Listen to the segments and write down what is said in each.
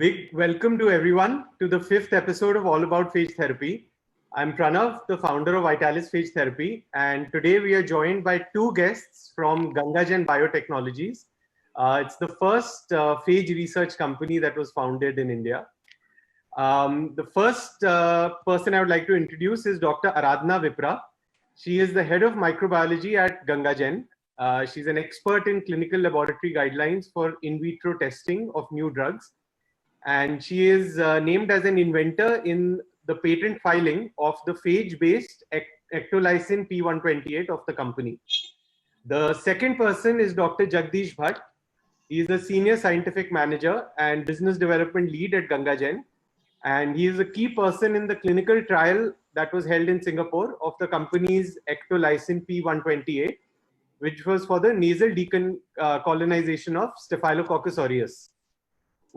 Big welcome to everyone to the 5th episode of All About Phage Therapy. I'm Pranav, the founder of Vitalis Phage Therapy, and today we are joined by two guests from Gangagen Biotechnologies. It's the first phage research company that was founded in India. The first person I would like to introduce is Dr. Aradhana Vipra. She is the head of microbiology at Gangagen. She's an expert in clinical laboratory guidelines for in vitro testing of new drugs. And she is named as an inventor in the patent filing of the phage-based ectolysin P128 of the company. The second person is Dr. Jagdish Bhatt. He is a senior scientific manager and business development lead at Gangagen. And he is a key person in the clinical trial that was held in Singapore of the company's ectolysin P128, which was for the nasal decolonization of Staphylococcus aureus.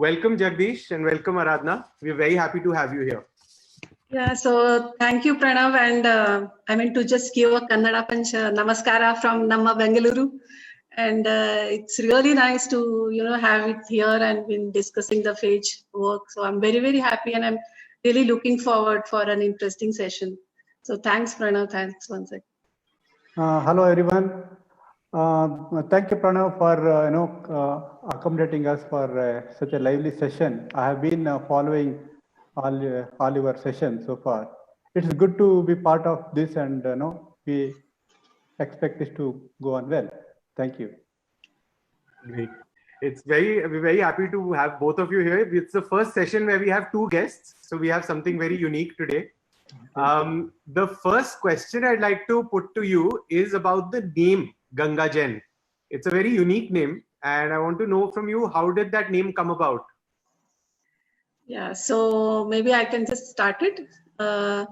Welcome, Jagdish, and welcome, Aradhana. We're very happy to have you here. Yeah, so thank you, Pranav. And I mean to just give a Kannada Panch Namaskara from Namma Bengaluru. And it's really nice to, have it here and been discussing the phage work. So I'm very, very happy and I'm really looking forward for an interesting session. So thanks, Pranav. Thanks once again. Hello, everyone. Thank you, Pranav, for accommodating us for such a lively session. I have been following all your sessions so far. It's good to be part of this, and we expect this to go on well. Thank you. Great. We're very happy to have both of you here. It's the first session where we have two guests, so we have something very unique today. The first question I'd like to put to you is about the name Gangagen. It's a very unique name, and I want to know from you, how did that name come about? Yeah, so maybe I can just start it. It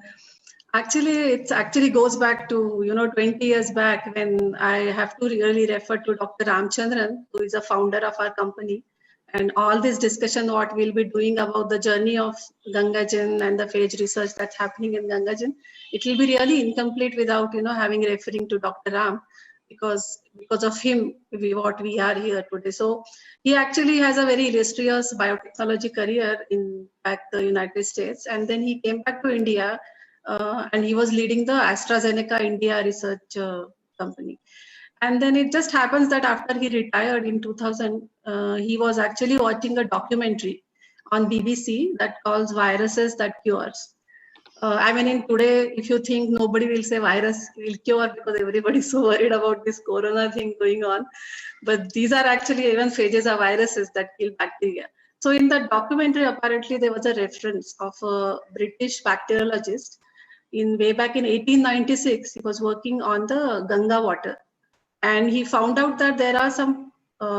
actually goes back to 20 years back, when I have to really refer to Dr. Ramchandran, who is a founder of our company. And all this discussion, what we'll be doing about the journey of Gangagen and the phage research that's happening in Gangagen, it will be really incomplete without having referring to Dr. Ram, because of him what we are here today. So he actually has a very illustrious biotechnology career in the United States, and then he came back to India, and he was leading the AstraZeneca India research company. And then it just happens that after he retired in 2000, he was actually watching a documentary on BBC that calls Viruses That Cures. In today, if you think, nobody will say virus will cure because everybody's so worried about this corona thing going on. But these are actually, even phages are viruses that kill bacteria. So in that documentary, apparently there was a reference of a British bacteriologist way back in 1896. He was working on the Ganga water. And he found out that there are some,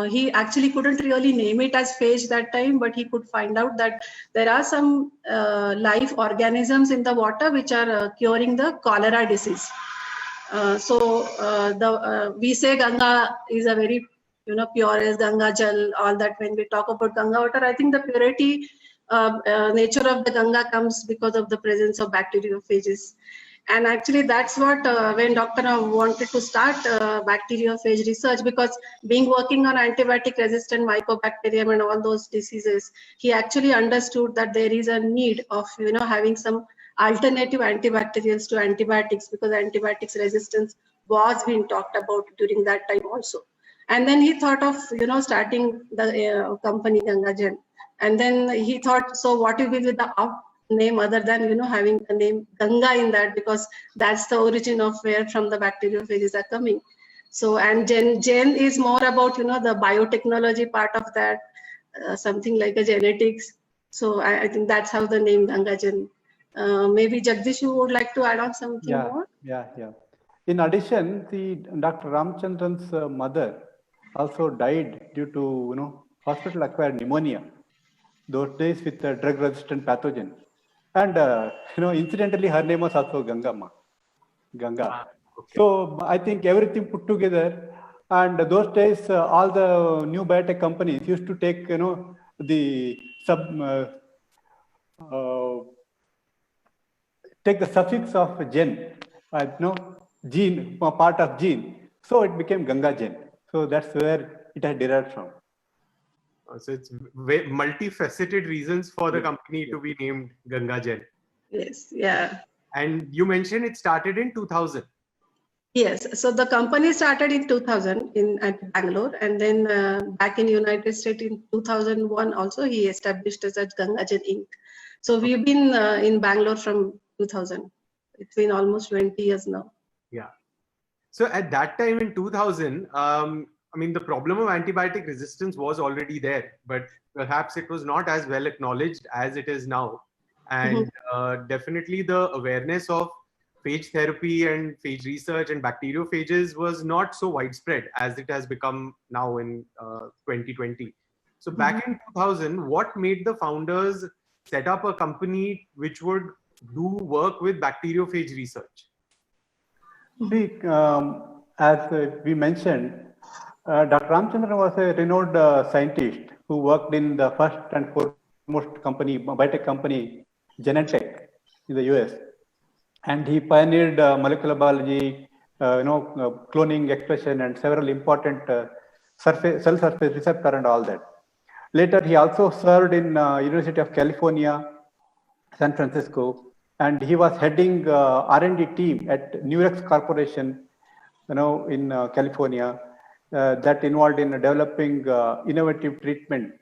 he actually couldn't really name it as phage that time, but he could find out that there are some live organisms in the water which are curing the cholera disease. We say Ganga is a very, pure as Ganga Jal, all that. When we talk about Ganga water, I think the purity nature of the Ganga comes because of the presence of bacteriophages. And actually, that's what when Dr. wanted to start bacteriophage research, because working on antibiotic-resistant mycobacterium and all those diseases, he actually understood that there is a need of having some alternative antibacterials to antibiotics, because antibiotics resistance was being talked about during that time also. And then he thought of starting the company Gangagen, and then he thought, so what will be with the name other than having the name Ganga in that, because that's the origin of where from the bacteriophages are coming. So, and Gen is more about the biotechnology part of that, something like a genetics. So I think that's how the name Gangagen. Maybe Jagdish, you would like to add on something more? Yeah. In addition, Dr. Ramchandran's mother also died due to hospital-acquired pneumonia. Those days with a drug-resistant pathogen. And, incidentally, her name was also Ganga. Okay. So I think everything put together, and those days, all the new biotech companies used to take, take the suffix of gen, gene, part of gene. So it became Gangagen. So that's where it had derived from. So it's multifaceted reasons for the company to be named Gangagen. Yes, yeah. And you mentioned it started in 2000. Yes, so the company started in 2000 at Bangalore, and then back in United States in 2001 also he established as Gangagen Inc. So we've been in Bangalore from 2000. It's been almost 20 years now. Yeah. So at that time in 2000, I mean, the problem of antibiotic resistance was already there, but perhaps it was not as well acknowledged as it is now. And definitely the awareness of phage therapy and phage research and bacteriophages was not so widespread as it has become now in 2020. So back in 2000, what made the founders set up a company which would do work with bacteriophage research? See, as we mentioned, Dr. Ramchandran was a renowned scientist who worked in the first and foremost company, biotech company, Genentech, in the US. And he pioneered molecular biology, cloning, expression, and several important cell surface receptor and all that. Later, he also served in University of California, San Francisco, and he was heading R&D team at Nurex Corporation, in California, that involved in developing innovative treatment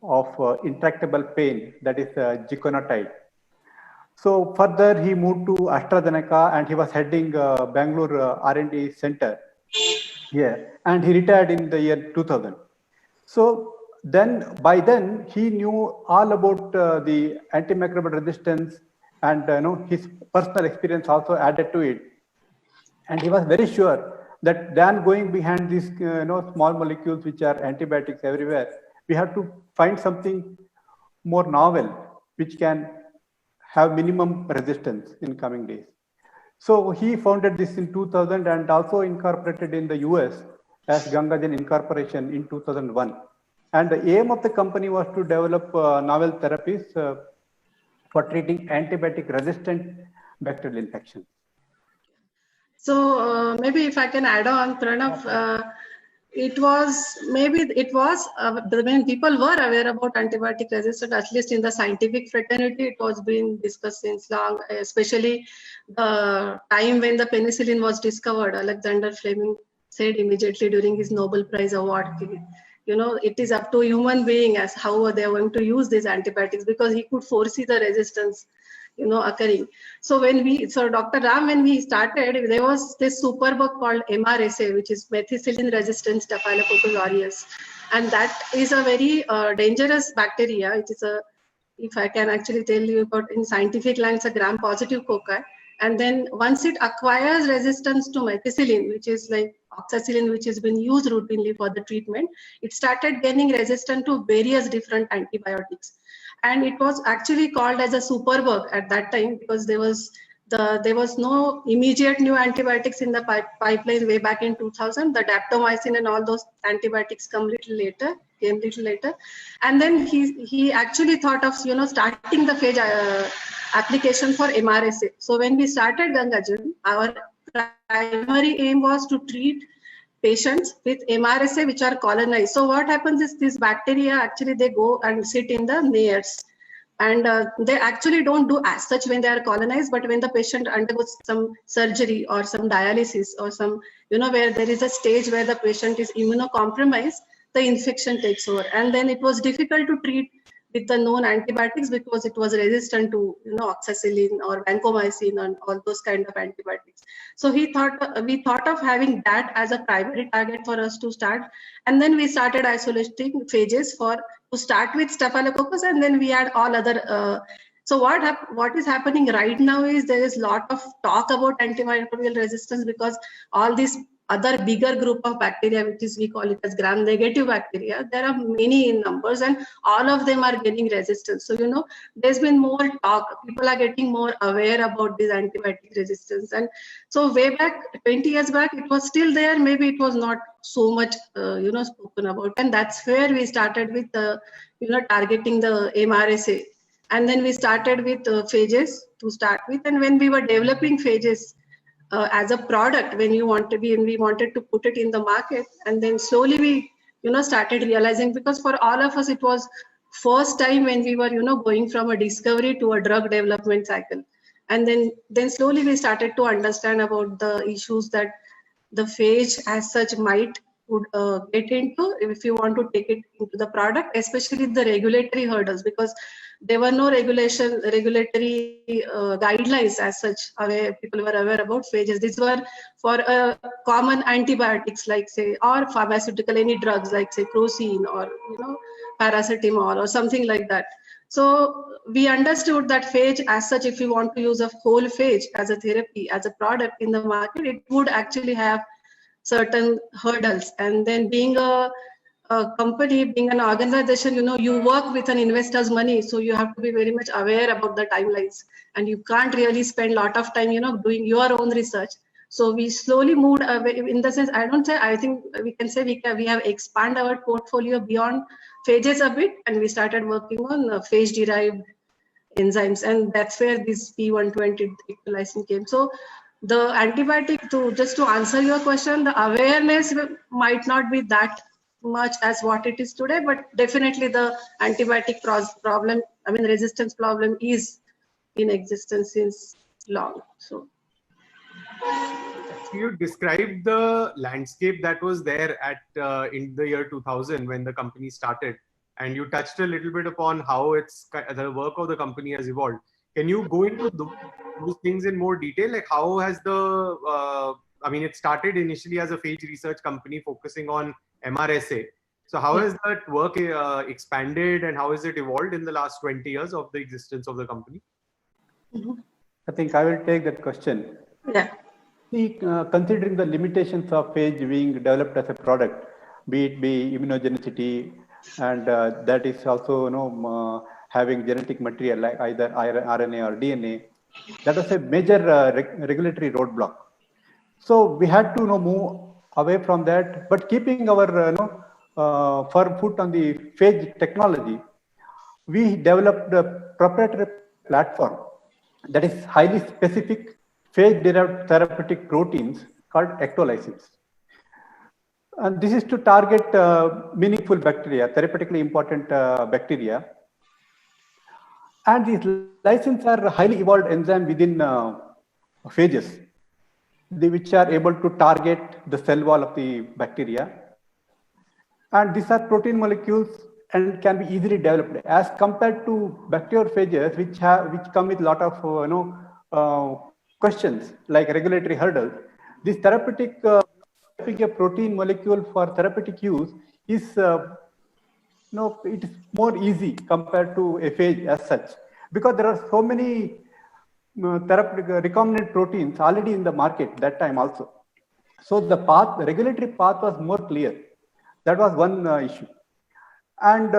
of intractable pain, that is Giconotide. So further, he moved to AstraZeneca, and he was heading Bangalore R&D center here, and he retired in the year 2000. So then, by then, he knew all about the antimicrobial resistance, and his personal experience also added to it. And he was very sure that than going behind these small molecules which are antibiotics everywhere, we have to find something more novel which can have minimum resistance in coming days. So he founded this in 2000 and also incorporated in the US as Gangagen Incorporation in 2001. And the aim of the company was to develop novel therapies for treating antibiotic resistant bacterial infections. So maybe if I can add on, Pranav, when people were aware about antibiotic resistance, at least in the scientific fraternity, it was being discussed since long, especially the time when the penicillin was discovered. Alexander Fleming said immediately during his Nobel Prize award, it is up to human being as how they are going to use these antibiotics, because he could foresee the resistance occurring. So Dr. Ram, when he started, there was this superbug called MRSA, which is methicillin resistant Staphylococcus aureus. And that is a very dangerous bacteria. It is if I can actually tell you about, in scientific language, a gram-positive cocci. And then once it acquires resistance to methicillin, which is like oxacillin, which has been used routinely for the treatment, it started gaining resistance to various different antibiotics. And it was actually called as a superbug at that time, because there was no immediate new antibiotics in the pipeline way back in 2000. The daptomycin and all those antibiotics came little later. And then he actually thought of starting the phage application for MRSA. So when we started Gangagen, our primary aim was to treat patients with MRSA which are colonized. So what happens is these bacteria actually they go and sit in the nares, and they actually don't do as such when they are colonized, but when the patient undergoes some surgery or some dialysis or some where there is a stage where the patient is immunocompromised, the infection takes over, and then it was difficult to treat with the known antibiotics because it was resistant to oxacillin or vancomycin and all those kind of antibiotics. So we thought of having that as a primary target for us to start, and then we started isolating phages to start with Staphylococcus, and then we had all other. So what is happening right now is there is a lot of talk about antimicrobial resistance, because all these other bigger group of bacteria, which is we call it as gram-negative bacteria, there are many in numbers, and all of them are getting resistance. So there's been more talk. People are getting more aware about this antibiotic resistance, and so way back 20 years back, it was still there. Maybe it was not so much spoken about, and that's where we started with targeting the MRSA, and then we started with phages to start with, and when we were developing phages as a product, when we wanted to put it in the market, and then slowly we started realizing, because for all of us, it was first time when we were, going from a discovery to a drug development cycle. And then slowly we started to understand about the issues that the phage as such would get into if you want to take it into the product, especially the regulatory hurdles, because there were no regulatory guidelines as such where people were aware about phages. These were for common antibiotics, like say, or pharmaceutical, any drugs like say crocin or paracetamol or something like that. So we understood that phage as such, if you want to use a whole phage as a therapy, as a product in the market, it would actually have certain hurdles. And then being a company, being an organization, you work with an investor's money, so you have to be very much aware about the timelines, and you can't really spend a lot of time, doing your own research. So we slowly moved away. In the sense, I think we can say we have expanded our portfolio beyond phages a bit, and we started working on phage-derived enzymes, and that's where this P120 license came. So the antibiotic, just to answer your question, the awareness might not be that much as what it is today, but definitely the antibiotic problem, resistance problem is in existence since long. So you described the landscape that was there at in the year 2000 when the company started, and you touched a little bit upon how the work of the company has evolved. Can you go into those things in more detail? Like how has it started initially as a phage research company focusing on MRSA. So how has that work expanded, and how has it evolved in the last 20 years of the existence of the company? I think I will take that question. Yeah. See, considering the limitations of phage being developed as a product, be immunogenicity, and that is also having genetic material like either RNA or DNA, that was a major regulatory roadblock. So we had to move away from that, but keeping our firm foot on the phage technology, we developed a proprietary platform that is highly specific phage-derived therapeutic proteins called ectolysins. And this is to target meaningful bacteria, therapeutically important bacteria. And these lysins are highly evolved enzyme within phages, which are able to target the cell wall of the bacteria. And these are protein molecules and can be easily developed as compared to bacteriophages, which come with a lot of questions like regulatory hurdles. This therapeutic a protein molecule for therapeutic use is it is more easy compared to a phage as such, because there are so many therapeutic recombinant proteins already in the market that time also. So the regulatory path was more clear. That was one issue. And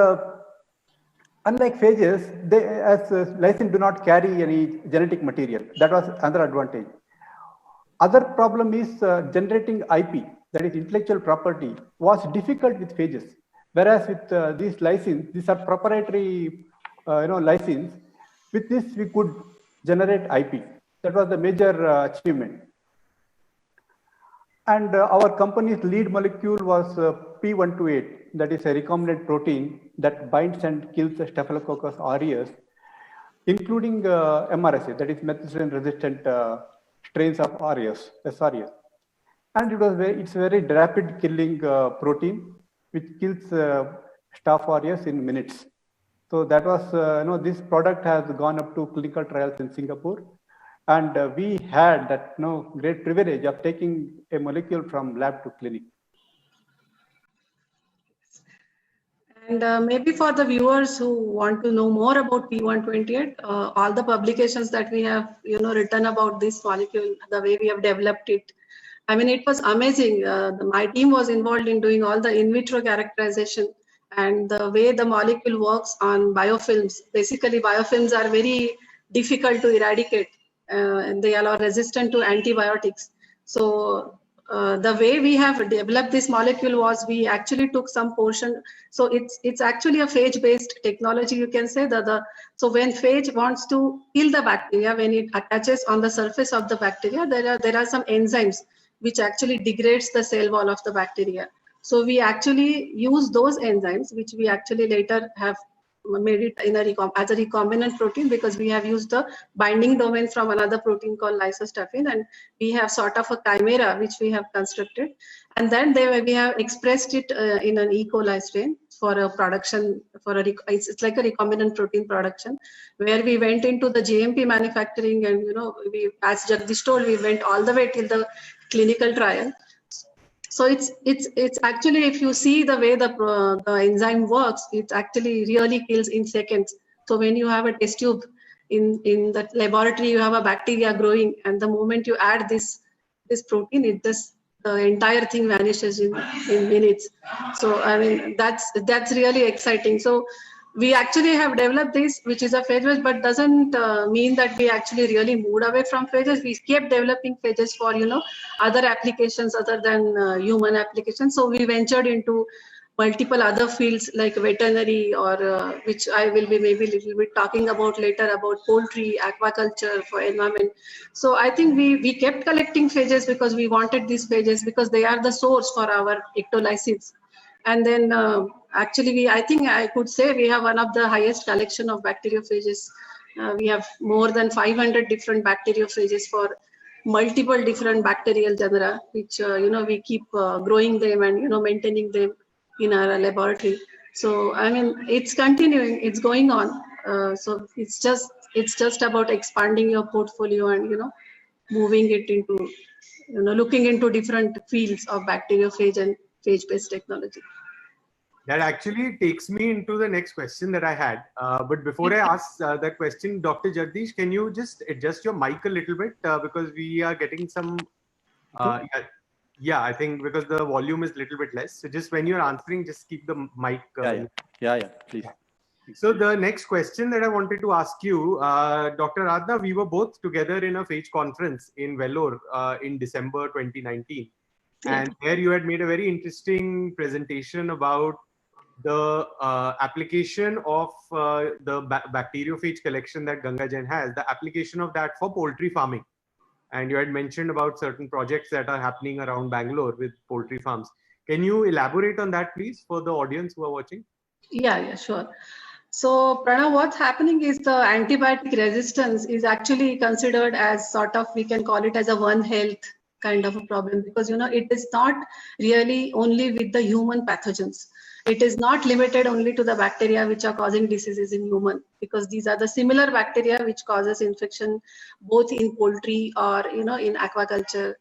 unlike phages, as lysins do not carry any genetic material. That was another advantage. Other problem is generating IP, that is intellectual property, was difficult with phages. Whereas with these lysins, these are proprietary lysins. With this, we could generate IP. That was the major achievement. And our company's lead molecule was P128, that is a recombinant protein that binds and kills the Staphylococcus aureus, including MRSA, that is methicillin-resistant strains of aureus, SRS. And it's a very rapid killing protein, which kills Staph aureus in minutes. So that was, this product has gone up to clinical trials in Singapore. And we had that great privilege of taking a molecule from lab to clinic. And maybe for the viewers who want to know more about P128, all the publications that we have, written about this molecule, the way we have developed it, it was amazing. My team was involved in doing all the in vitro characterization, and the way the molecule works on biofilms. Basically, biofilms are very difficult to eradicate, and they are resistant to antibiotics. So the way we have developed this molecule was we actually took some portion. So it's actually a phage-based technology, you can say. So when phage wants to kill the bacteria, when it attaches on the surface of the bacteria, there are some enzymes which actually degrades the cell wall of the bacteria. So we actually use those enzymes, which we actually later have made it in as a recombinant protein, because we have used the binding domain from another protein called lysostaphin, and we have sort of a chimera which we have constructed, and then we have expressed it in an E. coli strain for a production, it's like a recombinant protein production, where we went into the GMP manufacturing, and we, as Jagdish told, we went all the way till the clinical trial. So it's actually, if you see the way the enzyme works, it actually really kills in seconds. So when you have a test tube in the laboratory, you have a bacteria growing, and the moment you add this protein, the entire thing vanishes in minutes. So I mean, that's really exciting. So we actually have developed this, which is a phage, but doesn't mean that we actually really moved away from phages. We kept developing phages for other applications other than human applications. So we ventured into multiple other fields like veterinary, or which I will be maybe a little bit talking about later, about poultry, aquaculture, for environment. So I think we kept collecting phages because we wanted these phages because they are the source for our ectolysis. And then actually, I think I could say we have one of the highest collection of bacteriophages. We have more than 500 different bacteriophages for multiple different bacterial genera, which we keep growing them and maintaining them in our laboratory. So I mean, it's continuing, it's going on. So it's just about expanding your portfolio and moving it into looking into different fields of bacteriophage and phage-based technology. That actually takes me into the next question that I had. But before I ask that question, Dr. Jagdish, can you just adjust your mic a little bit because we are getting some, I think because the volume is a little bit less. So just when you're answering, just keep the mic. Please. So the next question that I wanted to ask you, Dr. Aradhana, we were both together in a phage conference in Vellore in December 2019. And there you had made a very interesting presentation about the application of the bacteriophage collection that Gangajan has, the application of that for poultry farming. And you had mentioned about certain projects that are happening around Bangalore with poultry farms. Can you elaborate on that, please, for the audience who are watching? Yeah, sure. So Pranav, what's happening is the antibiotic resistance is actually considered as sort of, we can call it as a One Health kind of a problem, because it is not really only with the human pathogens. It is not limited only to the bacteria which are causing diseases in human, because these are the similar bacteria which causes infection both in poultry or in aquaculture.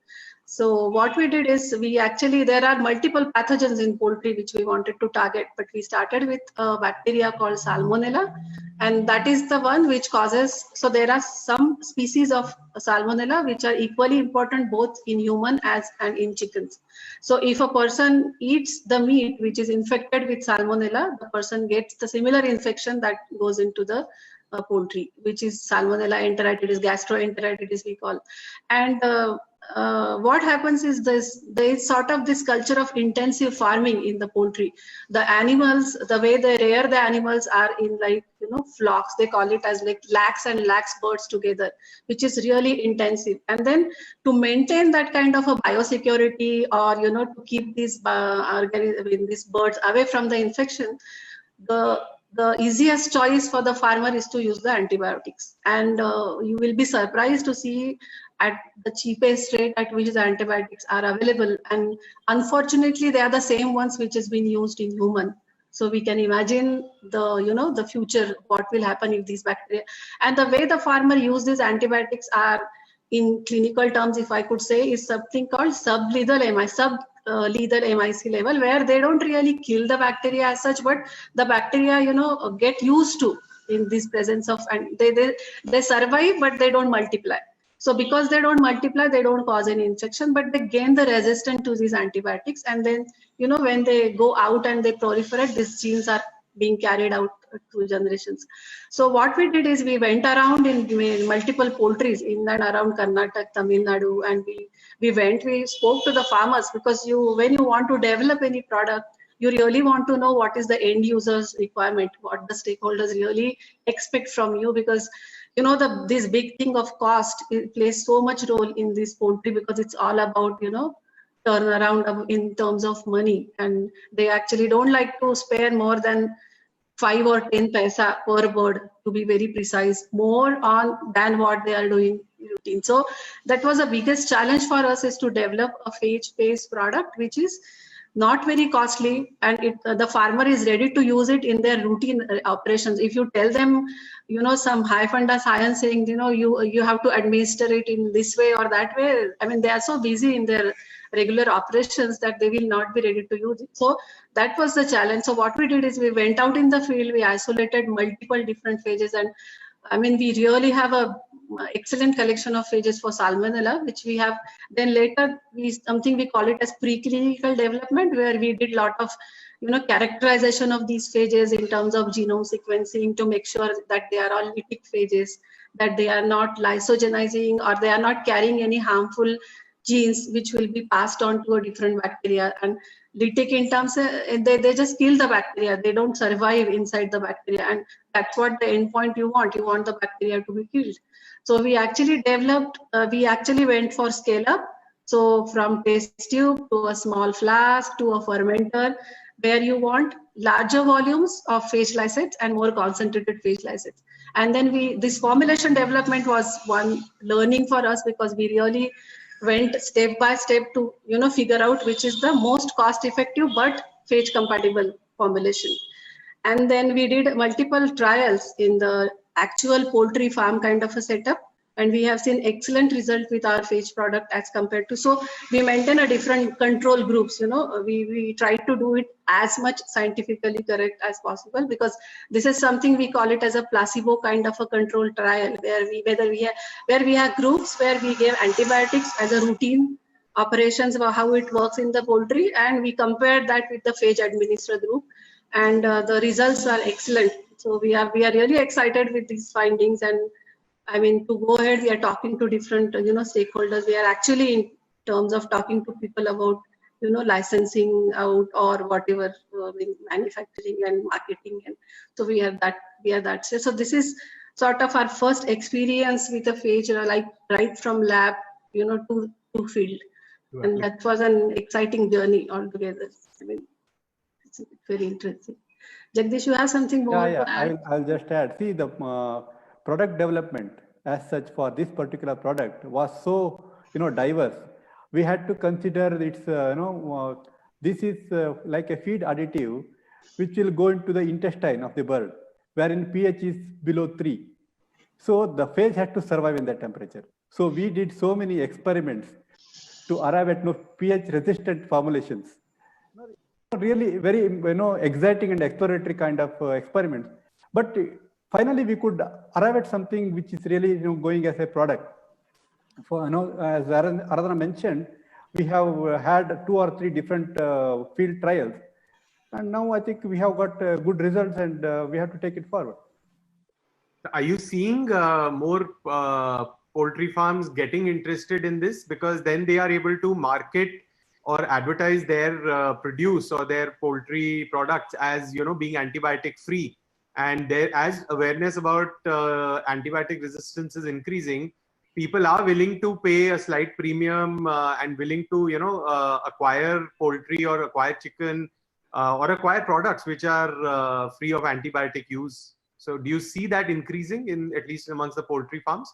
So what we did is there are multiple pathogens in poultry which we wanted to target, but we started with a bacteria called Salmonella, and that is the one which causes, so there are some species of Salmonella which are equally important both in human and in chickens. So if a person eats the meat which is infected with Salmonella, the person gets the similar infection that goes into the poultry, which is Salmonella enteritidis, gastroenteritis we call. And what happens is there is sort of this culture of intensive farming in the poultry. The animals, the way they rear the animals are in flocks. They call it as like lakhs and lakhs birds together, which is really intensive. And then to maintain that kind of a biosecurity, or to keep these birds away from the infection, the easiest choice for the farmer is to use the antibiotics. And you will be surprised to see at the cheapest rate at which the antibiotics are available. And unfortunately, they are the same ones which has been used in human. So we can imagine the future, what will happen if these bacteria, and the way the farmer use these antibiotics are, in clinical terms, if I could say, is something called sublethal MIC level, where they don't really kill the bacteria as such, but the bacteria, get used to in this presence of, and they survive, but they don't multiply. So because they don't multiply, they don't cause any infection, but they gain the resistance to these antibiotics. And then, when they go out and they proliferate, these genes are being carried out through generations. So what we did is we went around in multiple poultries in and around Karnataka, Tamil Nadu, and we spoke to the farmers, because when you want to develop any product, you really want to know what is the end user's requirement, what the stakeholders really expect from you, because this big thing of cost, it plays so much role in this poultry, because it's all about turnaround in terms of money, and they actually don't like to spare more than 5 or 10 paisa per bird, to be very precise, more on than what they are doing routine. So that was the biggest challenge for us, is to develop a phage-based product which is not very costly, and the farmer is ready to use it in their routine operations. If you tell them, some high funda science saying, you have to administer it in this way or that way, I mean, they are so busy in their regular operations that they will not be ready to use it. So that was the challenge. So what we did is we went out in the field, we isolated multiple different phages, and I mean, we really have a excellent collection of phages for Salmonella, which we have. Then later, something we call it as preclinical development, where we did a lot of, characterization of these phages in terms of genome sequencing to make sure that they are all lytic phages, that they are not lysogenizing, or they are not carrying any harmful genes which will be passed on to a different bacteria. And lytic in terms, they just kill the bacteria. They don't survive inside the bacteria, and that's what the endpoint you want. You want the bacteria to be killed. So we actually developed, we actually went for scale up. So from test tube to a small flask to a fermenter, where you want larger volumes of phage lysates and more concentrated phage lysates. And then this formulation development was one learning for us, because we really went step by step to figure out which is the most cost effective but phage compatible formulation. And then we did multiple trials in the actual poultry farm kind of a setup, and we have seen excellent result with our phage product as compared to. So we maintain a different control groups. We try to do it as much scientifically correct as possible, because this is something we call it as a placebo kind of a control trial, where we have groups where we give antibiotics as a routine operations about how it works in the poultry, and we compare that with the phage administered group, and the results are excellent. So we are really excited with these findings, and I mean, to go ahead, we are talking to different stakeholders. We are actually in terms of talking to people about licensing out or whatever, manufacturing and marketing, and so we are that. So this is sort of our first experience with a phage, like right from lab to field. Right. And that was an exciting journey altogether. I mean, it's very interesting. Jagdish, you have something more to add? I'll just add. See, the product development as such for this particular product was so diverse. We had to consider its this is like a feed additive which will go into the intestine of the bird, wherein pH is below 3. So the phage had to survive in that temperature. So we did so many experiments to arrive at pH resistant formulations. Really very exciting and exploratory kind of experiments. But finally we could arrive at something which is really going as a product. For as Aradhana mentioned, we have had 2 or 3 different field trials, and now I think we have got good results, and we have to take it forward. Are you seeing more poultry farms getting interested in this, because then they are able to market or advertise their produce or their poultry products as being antibiotic free, and as awareness about antibiotic resistance is increasing, people are willing to pay a slight premium and willing to acquire poultry or acquire chicken or acquire products which are free of antibiotic use. So do you see that increasing in at least amongst the poultry farms?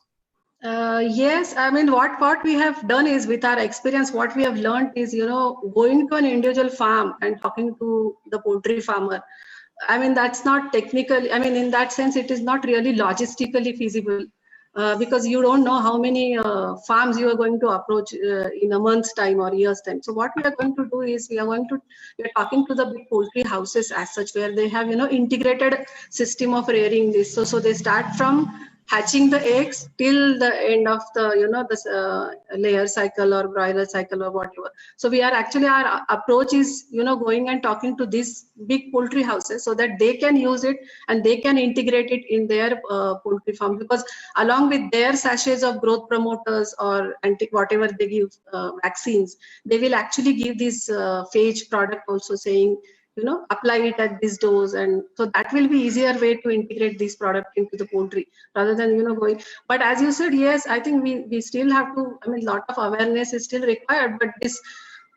Yes, I mean, what we have done is, with our experience, what we have learned is, going to an individual farm and talking to the poultry farmer. I mean, that's not technically, I mean, in that sense, it is not really logistically feasible, because you don't know how many farms you are going to approach in a month's time or year's time. So what we are going to do is, we are talking to the big poultry houses as such, where they have, integrated system of rearing this. So they start from hatching the eggs till the end of the layer cycle or broiler cycle or whatever. So our approach is going and talking to these big poultry houses so that they can use it and they can integrate it in their poultry farm, because along with their sachets of growth promoters or whatever they give, vaccines, they will actually give this phage product also, saying apply it at this dose, and so that will be easier way to integrate this product into the poultry rather than going. But as you said, yes, I think we still have to, I mean, lot of awareness is still required, but this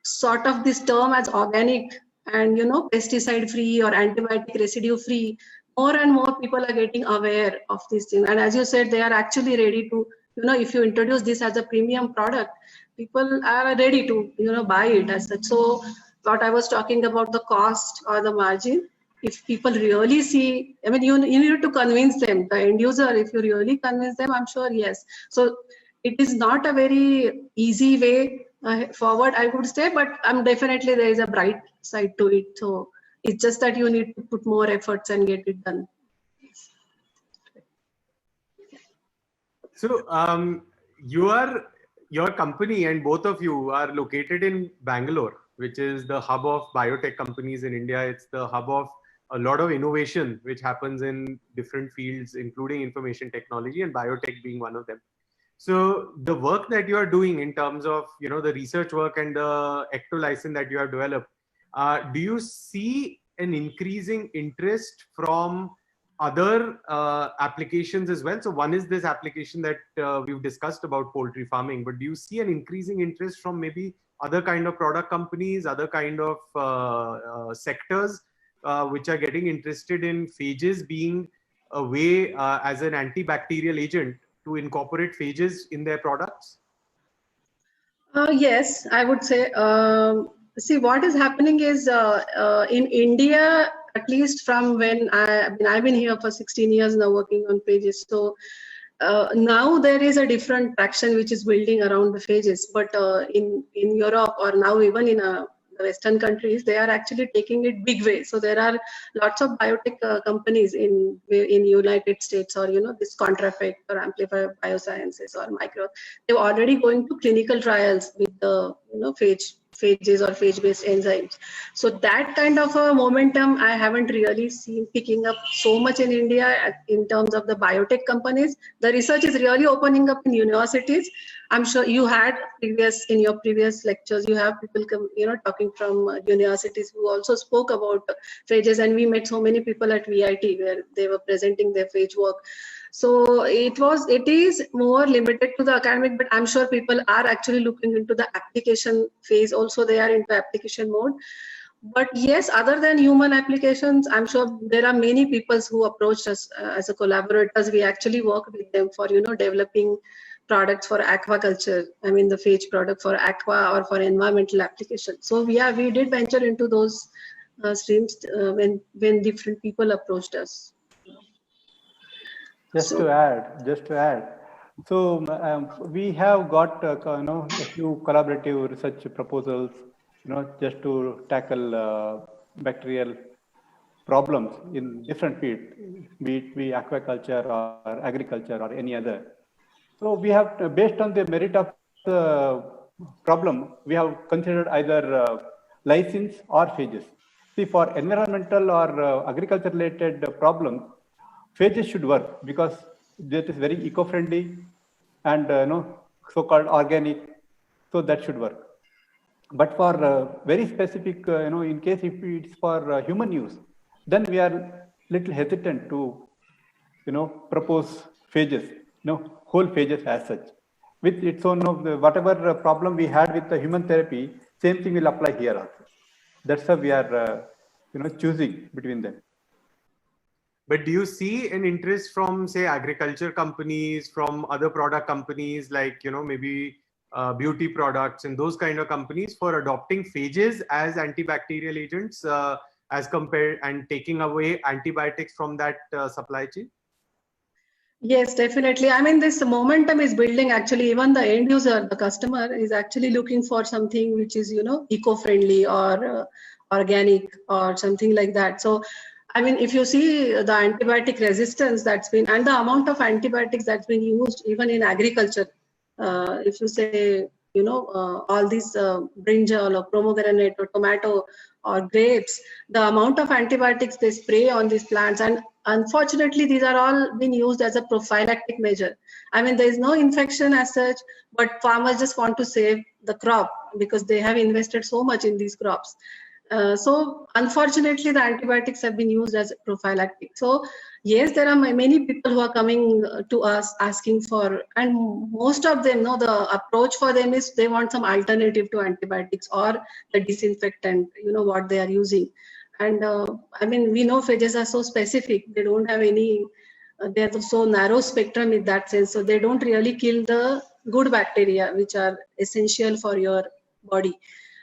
sort of this term as organic and pesticide free or antibiotic residue free, more and more people are getting aware of this thing. And as you said, they are actually ready to, if you introduce this as a premium product, people are ready to, buy it as such. So what I was talking about, the cost or the margin, if people really see, I mean, you need to convince them, the end user, if you really convince them, I'm sure, yes. So it is not a very easy way forward, I would say, but definitely there is a bright side to it. So it's just that you need to put more efforts and get it done. So your company and both of you are located in Bangalore, which is the hub of biotech companies in India. It's the hub of a lot of innovation which happens in different fields, including information technology and biotech being one of them. So the work that you are doing in terms of the research work and the ectolysine that you have developed, do you see an increasing interest from other applications as well? So one is this application that we've discussed about poultry farming, but do you see an increasing interest from maybe other kind of product companies, other kind of sectors which are getting interested in phages being a way as an antibacterial agent to incorporate phages in their products? Yes, I would say. See, what is happening is in India, at least from when I've been here for 16 years now working on phages. So now there is a different traction which is building around the phages. But in Europe or now even in the Western countries, they are actually taking it big way. So there are lots of biotech companies in United States, or this Contrafect or Amplify Biosciences or Micro. They're already going to clinical trials with the phages or phage-based enzymes. So that kind of a momentum I haven't really seen picking up so much in India in terms of the biotech companies. The research is really opening up in universities. I'm sure you had in your previous lectures, you have people come, talking from universities who also spoke about phages, and we met so many people at VIT where they were presenting their phage work. So it is more limited to the academic, but I'm sure people are actually looking into the application phase. Also, they are into application mode. But yes, other than human applications, I'm sure there are many people who approached us as a collaborators. We actually work with them for, developing products for aquaculture. I mean, the phage product for aqua or for environmental application. So we did venture into those streams when different people approached us. Just to add. So we have got a few collaborative research proposals, just to tackle bacterial problems in different fields, be it aquaculture or agriculture or any other. So we have, based on the merit of the problem, we have considered either lysines or phages. See, for environmental or agriculture related problems, phages should work because that is very eco-friendly and so-called organic, so that should work. But for very specific, in case if it's for human use, then we are little hesitant to, propose phages, whole phages as such. With its own, whatever problem we had with the human therapy, same thing will apply here also. That's how we are, choosing between them. But do you see an interest from, say, agriculture companies, from other product companies like, maybe beauty products and those kind of companies for adopting phages as antibacterial agents as compared and taking away antibiotics from that supply chain? Yes, definitely. I mean, this momentum is building. Actually, even the end user, the customer, is actually looking for something which is, eco-friendly or organic or something like that. So, I mean, if you see the antibiotic resistance that's been, and the amount of antibiotics that's been used even in agriculture, if you say, all these brinjal or pomegranate or tomato or grapes, the amount of antibiotics they spray on these plants, and unfortunately, these are all being used as a prophylactic measure. I mean, there is no infection as such, but farmers just want to save the crop because they have invested so much in these crops. So unfortunately, the antibiotics have been used as prophylactic. So yes, there are many people who are coming to us asking for, and most of them know the approach for them is they want some alternative to antibiotics or the disinfectant, what they are using. And I mean, we know phages are so specific; they don't have any. They are so narrow spectrum in that sense, so they don't really kill the good bacteria which are essential for your body.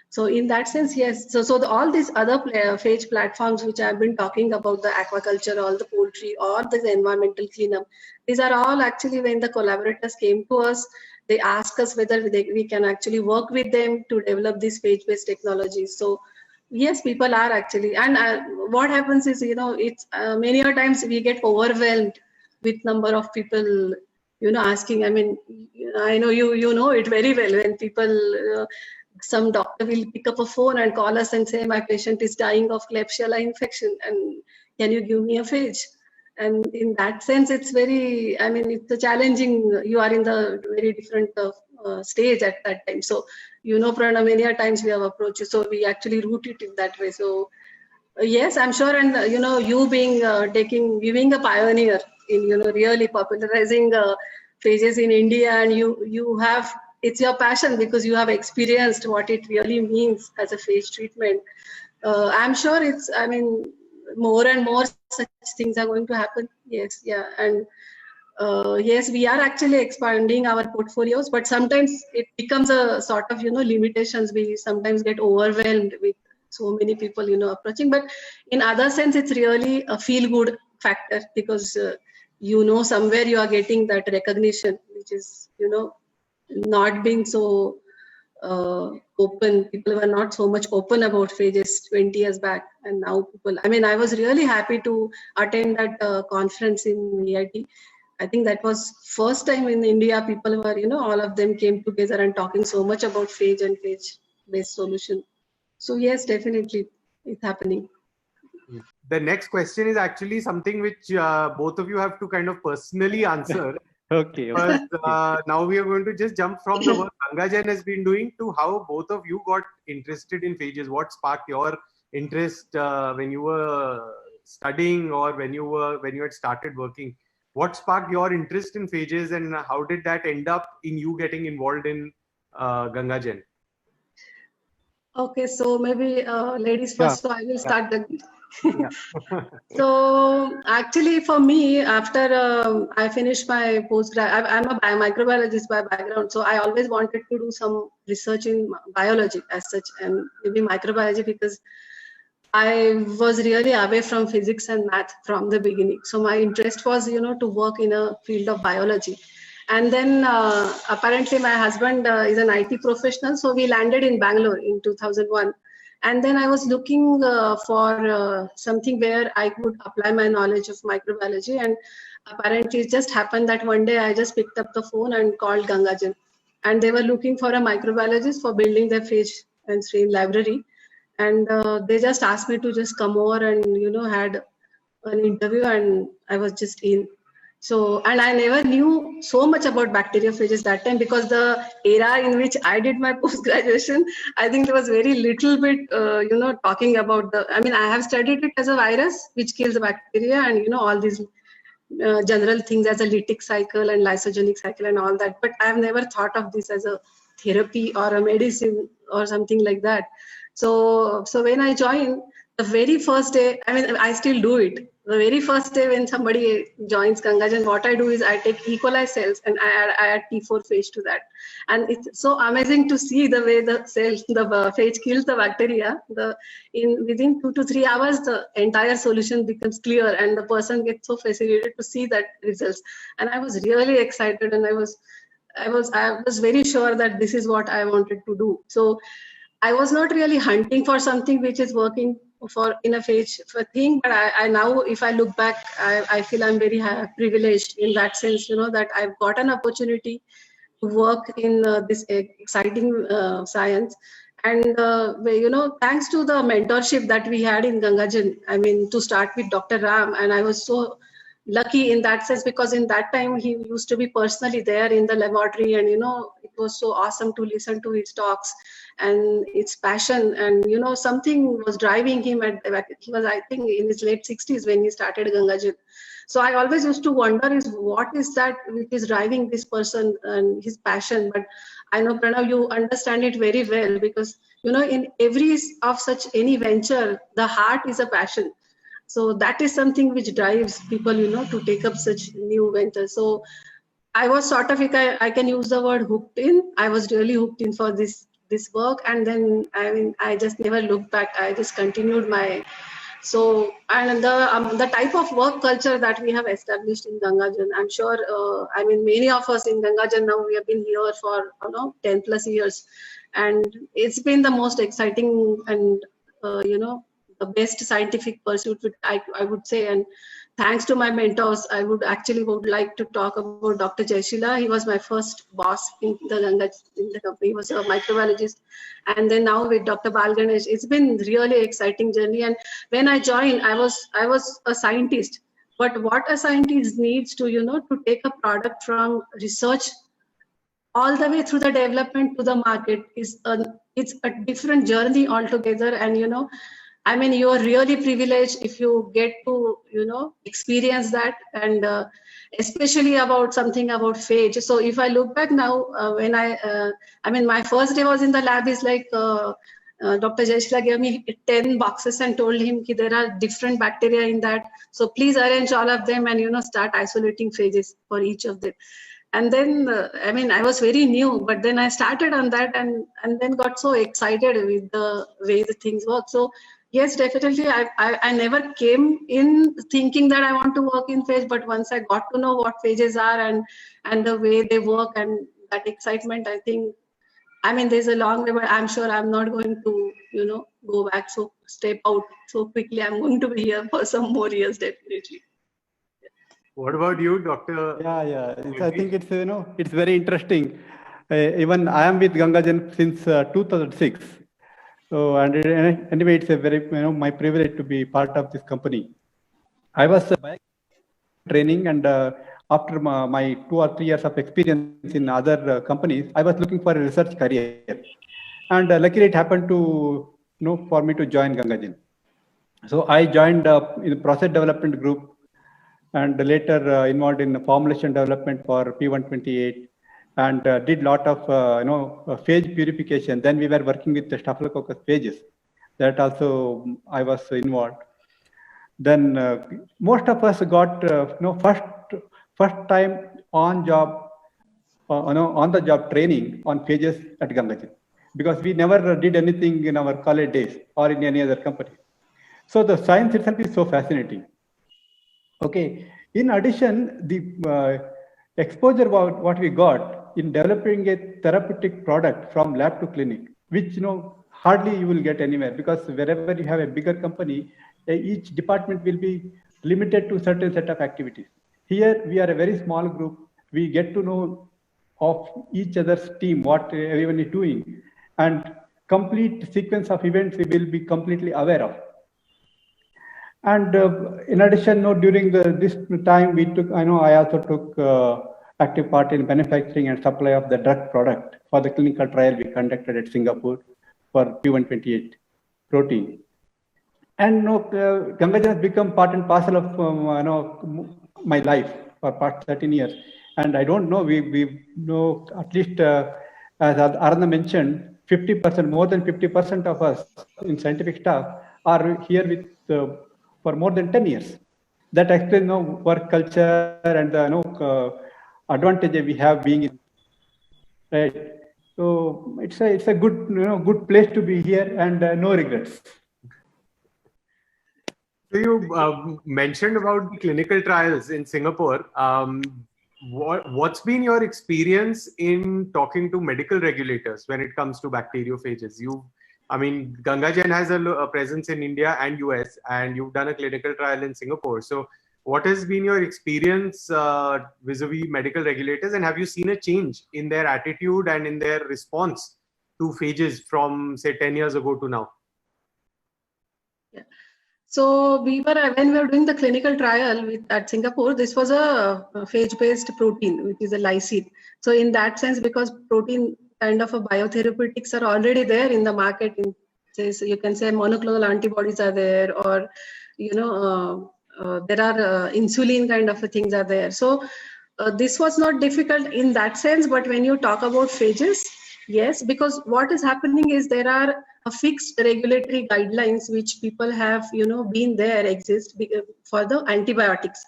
So in that sense, yes. So all these other phage platforms which I've been talking about, the aquaculture, all the poultry, or the environmental cleanup, these are all actually when the collaborators came to us, they asked us whether we can actually work with them to develop these phage-based technologies. So yes, people are actually, and what happens is, it's many a times we get overwhelmed with number of people, asking. I mean, I know you know it very well when people. Some doctor will pick up a phone and call us and say, my patient is dying of Klebsiella infection, and can you give me a phage? And in that sense, it's very, I mean, it's a challenging, you are in the very different stage at that time. So, Pranav, many a times we have approached you, so we actually route it in that way. So yes, I'm sure. And, you being, being a pioneer in, really popularizing phages in India, and you have, it's your passion because you have experienced what it really means as a phage treatment. I'm sure I mean, more and more such things are going to happen. Yes, yeah. And yes, we are actually expanding our portfolios, but sometimes it becomes a sort of, limitations. We sometimes get overwhelmed with so many people, approaching. But in other sense, it's really a feel-good factor because, somewhere you are getting that recognition, which is, not being so open. People were not so much open about phages 20 years back, and now people. I mean, I was really happy to attend that conference in VIT. I think that was first time in India people were, all of them came together and talking so much about phage and phage-based solution. So yes, definitely, it's happening. The next question is actually something which both of you have to kind of personally answer. Okay. But now we are going to just jump from the work Gangajan has been doing to how both of you got interested in phages. What sparked your interest when you were studying or when you had started working? What sparked your interest in phages, and how did that end up in you getting involved in Gangajan? Okay, so maybe ladies first. Yeah. So I will start the. Yeah. So actually for me, after I finished my postgrad, I'm a microbiologist by background. So I always wanted to do some research in biology as such, and maybe microbiology because I was really away from physics and math from the beginning. So my interest was, to work in a field of biology. And then apparently my husband is an IT professional. So we landed in Bangalore in 2001. And then I was looking for something where I could apply my knowledge of microbiology. And apparently it just happened that one day I just picked up the phone and called Gangajan. And they were looking for a microbiologist for building their phage and strain library. And they just asked me to just come over and, had an interview, and I was just in. So, and I never knew so much about bacteriophages that time because the era in which I did my post-graduation, I think there was very little bit, talking about I mean, I have studied it as a virus which kills the bacteria and, all these general things as a lytic cycle and lysogenic cycle and all that. But I have never thought of this as a therapy or a medicine or something like that. So when I joined, the very first day, I mean, I still do it. The very first day when somebody joins Gangajan, what I do is I take E. coli cells and I add T4 phage to that. And it's so amazing to see the way the cells, the phage kills the bacteria. Within 2 to 3 hours, the entire solution becomes clear and the person gets so fascinated to see that results. And I was really excited, and I was very sure that this is what I wanted to do. So I was not really hunting for something which is working in a phage thing, but I now, if I look back, I feel I'm very privileged in that sense, that I've got an opportunity to work in this exciting science. And, thanks to the mentorship that we had in Gangajan, I mean, to start with Dr. Ram, and I was so lucky in that sense, because in that time he used to be personally there in the laboratory, and it was so awesome to listen to his talks and its passion, and something was driving him. He was, I think, in his late 60s when he started Gangajan. So I always used to wonder is what is that which is driving this person and his passion. But I know, Pranav, you understand it very well, because in every of such any venture, the heart is a passion. So that is something which drives people, to take up such new ventures. So I was sort of, if I can use the word hooked in. I was really hooked in for this work, and then I just never looked back. I just continued my. So, and the type of work culture that we have established in Gangajan, I'm sure, many of us in Gangajan now, we have been here for 10 plus years, and it's been the most exciting and the best scientific pursuit, which I would say. And thanks to my mentors, I would like to talk about Dr. Jaishila. He was my first boss in the company. He was a microbiologist. And then now with Dr. Bal Ganesh, it's been really exciting journey. And when I joined, I was a scientist. But what a scientist needs to, to take a product from research all the way through the development to the market it's a different journey altogether. And you are really privileged if you get to experience that, and especially about something about phage. So if I look back now, when my first day was in the lab is like Dr. Jaishla gave me 10 boxes and told him that there are different bacteria in that, so please arrange all of them and start isolating phages for each of them. And then, I was very new, but then I started on that and then got so excited with the way the things work. So yes, definitely, I never came in thinking that I want to work in phage, but once I got to know what phages are and the way they work and that excitement, I think, there's a long way, but I'm sure I'm not going to, go back, so step out so quickly. I'm going to be here for some more years, definitely. What about you, Dr.? Yeah. I think it's it's very interesting. Even I am with Gangajan since 2006. So anyway, it's a very my privilege to be part of this company. I was training, and after my 2 or 3 years of experience in other companies, I was looking for a research career, and luckily it happened to for me to join Gangajan. So I joined in the process development group, and later involved in formulation development for P128, and did lot of phage purification. Then we were working with the Staphylococcus phages. That also I was involved. Then most of us got first time on job on the job training on phages at Gangajan, because we never did anything in our college days or in any other company. So the science itself is so fascinating. Okay. In addition, the exposure what we got in developing a therapeutic product from lab to clinic, which hardly you will get anywhere, because wherever you have a bigger company, each department will be limited to certain set of activities. Here we are a very small group. We get to know of each other's team, what everyone is doing, and complete sequence of events we will be completely aware of. And in addition, during this time, I also took active part in manufacturing and supply of the drug product for the clinical trial we conducted at Singapore for P128 protein. And Gangajan has become part and parcel of my life for past 13 years. And I don't know, we know at least, as Arana mentioned, 50%, more than 50% of us in scientific staff are here with for more than 10 years. That explains work culture and the advantage we have being in, right. So it's a good good place to be here, and no regrets. So you mentioned about the clinical trials in Singapore. What's been your experience in talking to medical regulators when it comes to bacteriophages? Gangajan has a presence in India and US, and you've done a clinical trial in Singapore. So what has been your experience vis-a-vis medical regulators, and have you seen a change in their attitude and in their response to phages from, say, 10 years ago to now? Yeah. So when we were doing the clinical trial at Singapore, this was a phage-based protein, which is a lysine. So in that sense, because protein kind of a biotherapeutics are already there in the market, so you can say monoclonal antibodies are there, or there are insulin kind of things are there. So this was not difficult in that sense. But when you talk about phages, yes, because what is happening is there are a fixed regulatory guidelines which people have been there exist for the antibiotics.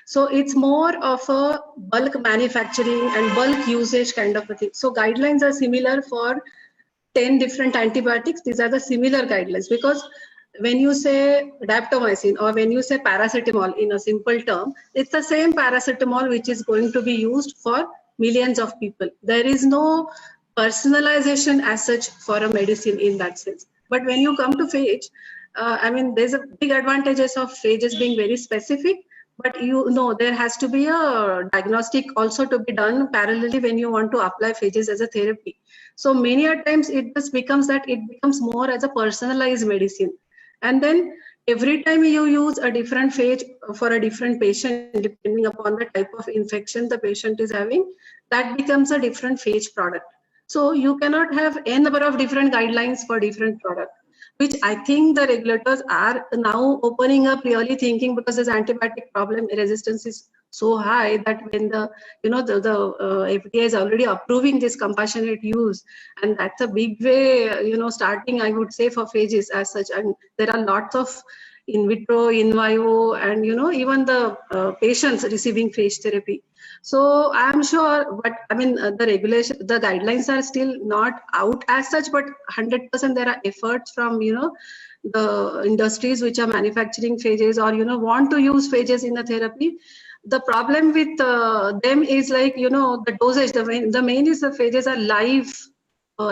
So it's more of a bulk manufacturing and bulk usage kind of a thing. So guidelines are similar for 10 different antibiotics. These are the similar guidelines, because when you say daptomycin or when you say paracetamol in a simple term, it's the same paracetamol which is going to be used for millions of people. There is no personalization as such for a medicine in that sense. But when you come to phage, there's a big advantages of phages being very specific, but there has to be a diagnostic also to be done parallelly when you want to apply phages as a therapy. So many a times it just becomes that it becomes more as a personalized medicine. And then every time you use a different phage for a different patient, depending upon the type of infection the patient is having, that becomes a different phage product. So you cannot have n number of different guidelines for different products, which I think the regulators are now opening up, really thinking, because this antibiotic problem resistance is so high that when the FDA is already approving this compassionate use, and that's a big way, starting, I would say, for phages as such. And there are lots of in vitro, in vivo, and even the patients receiving phage therapy. So I'm sure, but the guidelines are still not out as such, but 100% there are efforts from, the industries which are manufacturing phages or, want to use phages in the therapy. The problem with them is like, the dosage, the main is the phages are live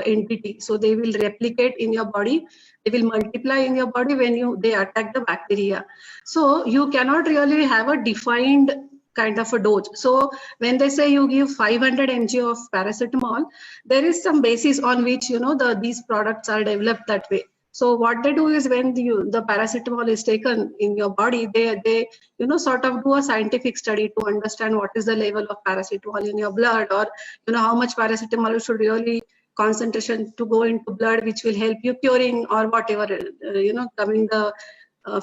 entity. So they will replicate in your body. They will multiply in your body when they attack the bacteria. So you cannot really have a defined kind of a dose. So when they say you give 500 mg of paracetamol, there is some basis on which these products are developed that way. So what they do is when the paracetamol is taken in your body, they sort of do a scientific study to understand what is the level of paracetamol in your blood, or how much paracetamol should really concentration to go into blood, which will help you curing or whatever, coming the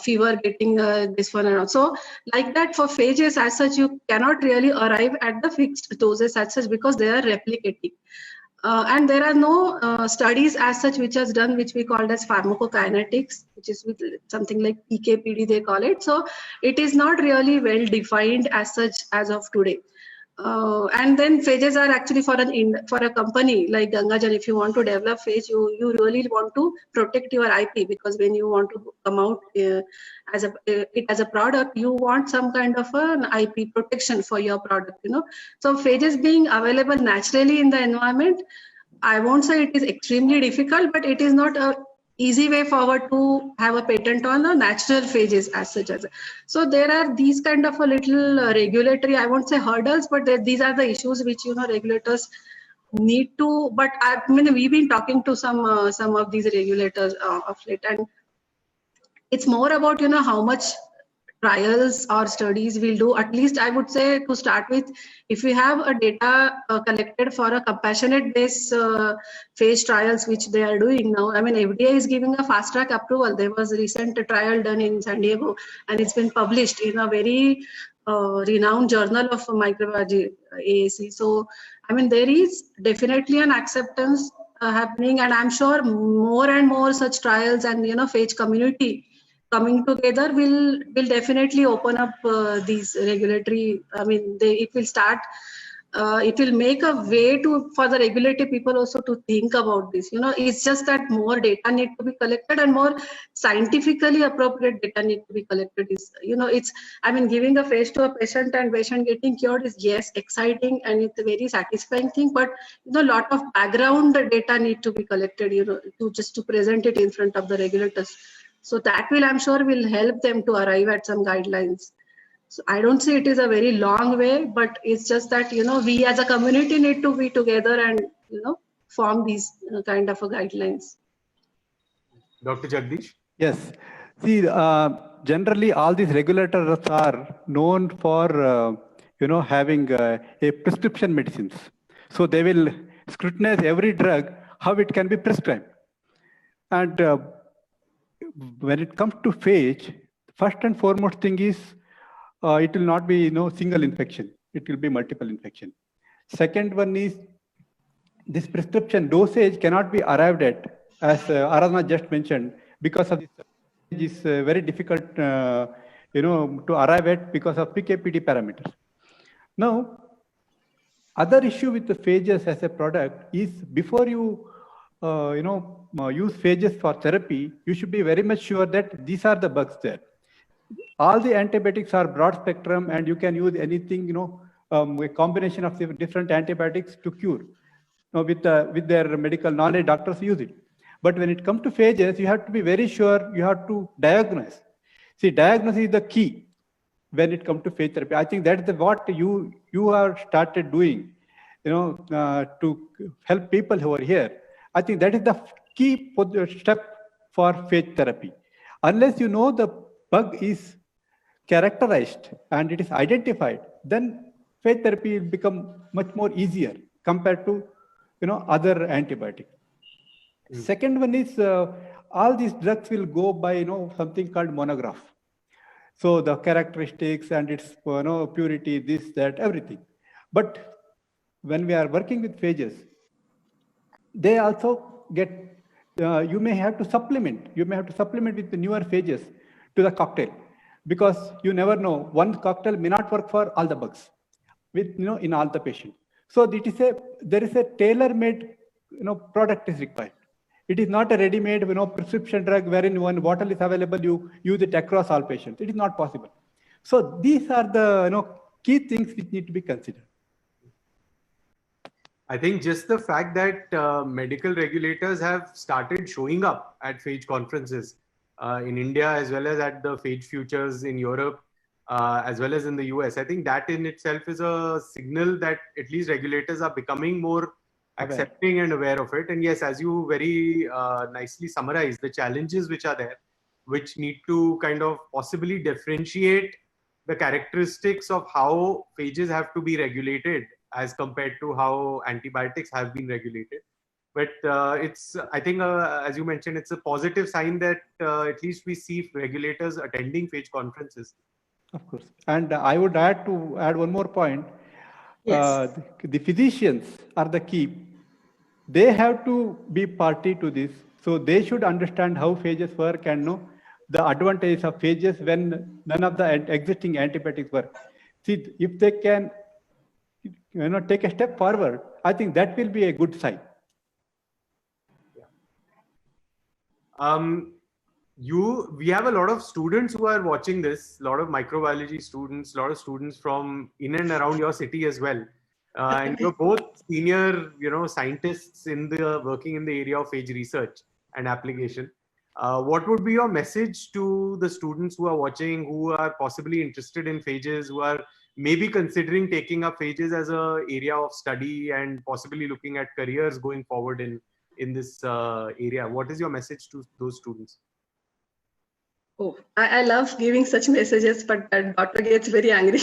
fever, getting this one and all. So like that for phages as such, you cannot really arrive at the fixed doses as such, because they are replicating. And there are no studies as such which is done, which we called as pharmacokinetics, which is with something like PK/PD they call it. So it is not really well defined as such as of today. And then phages are actually for a company like Gangajan. If you want to develop phage, you really want to protect your IP, because when you want to come out as a product, you want some kind of an IP protection for your product. So phages being available naturally in the environment, I won't say it is extremely difficult, but it is not a easy way forward to have a patent on the natural phages as such. So there are these kind of a little regulatory, I won't say hurdles, but these are the issues which regulators need to. But we've been talking to some of these regulators of late, and it's more about how much trials or studies we'll do. At least I would say, to start with, if we have a data collected for a compassionate based phase trials, which they are doing now. FDA is giving a fast track approval. There was a recent trial done in San Diego, and it's been published in a very renowned journal of microbiology, AAC. So there is definitely an acceptance happening, and I'm sure more and more such trials and phage community coming together will definitely open up these regulatory. It will start. It will make a way for the regulatory people also to think about this. It's just that more data need to be collected, and more scientifically appropriate data need to be collected. It's giving a phage to a patient and patient getting cured is, yes, exciting, and it's a very satisfying thing. But a lot of background data need to be collected. To present it in front of the regulators. So that I'm sure will help them to arrive at some guidelines. So I don't say it is a very long way, but it's just that, we as a community need to be together and, form these kind of guidelines. Dr. Jagdish? Yes. See, generally all these regulators are known for, having a prescription medicines. So they will scrutinize every drug, how it can be prescribed. And when it comes to phage, first and foremost thing is it will not be single infection. It will be multiple infection. Second one is this prescription dosage cannot be arrived at, as Aradhana just mentioned, because of this is very difficult to arrive at because of PKPD parameters. Now, other issue with the phages as a product is before you use phages for therapy, you should be very much sure that these are the bugs there. All the antibiotics are broad spectrum, and you can use anything, a combination of the different antibiotics to cure. Now, with their medical knowledge, doctors use it. But when it comes to phages, you have to be very sure, you have to diagnose. See, diagnosis is the key when it comes to phage therapy. I think that is what you have started doing, to help people who are here. I think that is the key step for phage therapy. Unless you know the bug is characterized and it is identified, then phage therapy will become much more easier compared to other antibiotics. Second one is all these drugs will go by something called monograph. So the characteristics and its purity, this, that, everything. But when we are working with phages, they also get, you may have to supplement. You may have to supplement with the newer phages to the cocktail, because you never know, one cocktail may not work for all the bugs with in all the patients. So there is a tailor-made product is required. It is not a ready-made prescription drug wherein one bottle is available, you use it across all patients. It is not possible. So these are the key things which need to be considered. I think just the fact that medical regulators have started showing up at phage conferences in India, as well as at the phage futures in Europe, as well as in the US, I think that in itself is a signal that at least regulators are becoming more accepting and aware of it. And yes, as you very nicely summarized, the challenges which are there, which need to kind of possibly differentiate the characteristics of how phages have to be regulated as compared to how antibiotics have been regulated. But it's, I think, as you mentioned, it's a positive sign that at least we see regulators attending phage conferences. Of course. And I would add one more point. Yes. The physicians are the key. They have to be party to this. So they should understand how phages work and know the advantages of phages when none of the existing antibiotics work. See, if they can take a step forward, I think that will be a good sign. We have a lot of students who are watching this, a lot of microbiology students, a lot of students from in and around your city as well. And you're both senior, scientists working in the area of phage research and application. What would be your message to the students who are watching, who are possibly interested in phages, who are maybe considering taking up phages as an area of study and possibly looking at careers going forward in this area? What is your message to those students? Oh, I love giving such messages, but doctor gets very angry.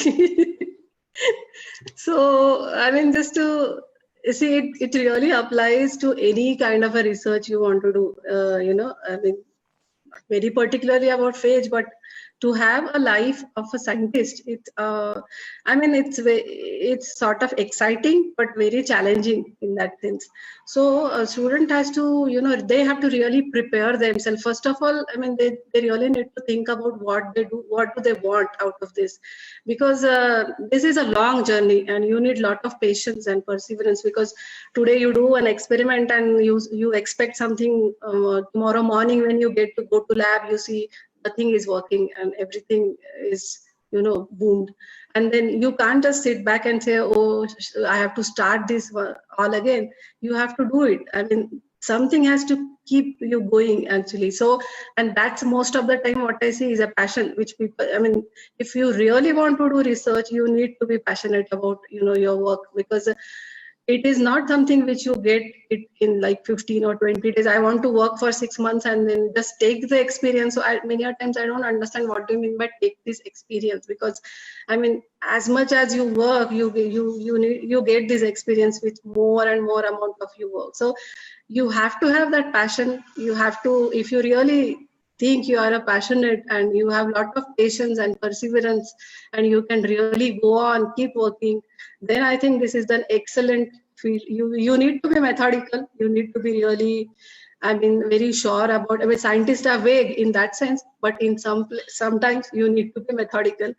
So, I mean, just to see, it really applies to any kind of a research you want to do. I mean, not very particularly about phage, but to have a life of a scientist, it's sort of exciting, but very challenging in that sense. So a student has to, they have to really prepare themselves. First of all, I mean, they really need to think about what they do, what do they want out of this, because this is a long journey and you need a lot of patience and perseverance, because today you do an experiment and you expect something tomorrow morning when you get to go to lab, you see nothing is working and everything is boomed, and then you can't just sit back and say, oh, I have to start this all again. You have to do it. I mean, something has to keep you going actually. So, and that's most of the time what I see is a passion, which people, I mean, if you really want to do research, you need to be passionate about your work, because it is not something which you get it in like 15 or 20 days. I want to work for 6 months and then just take the experience. So many times I don't understand what do you mean by take this experience, because I mean, as much as you work, you get this experience with more and more amount of your work. So you have to have that passion. You have to, if you really think you are a passionate and you have a lot of patience and perseverance and you can really go on, keep working, then I think this is an excellent field. You need to be methodical. You need to be really, I mean, very sure about. I mean, scientists are vague in that sense, but in sometimes you need to be methodical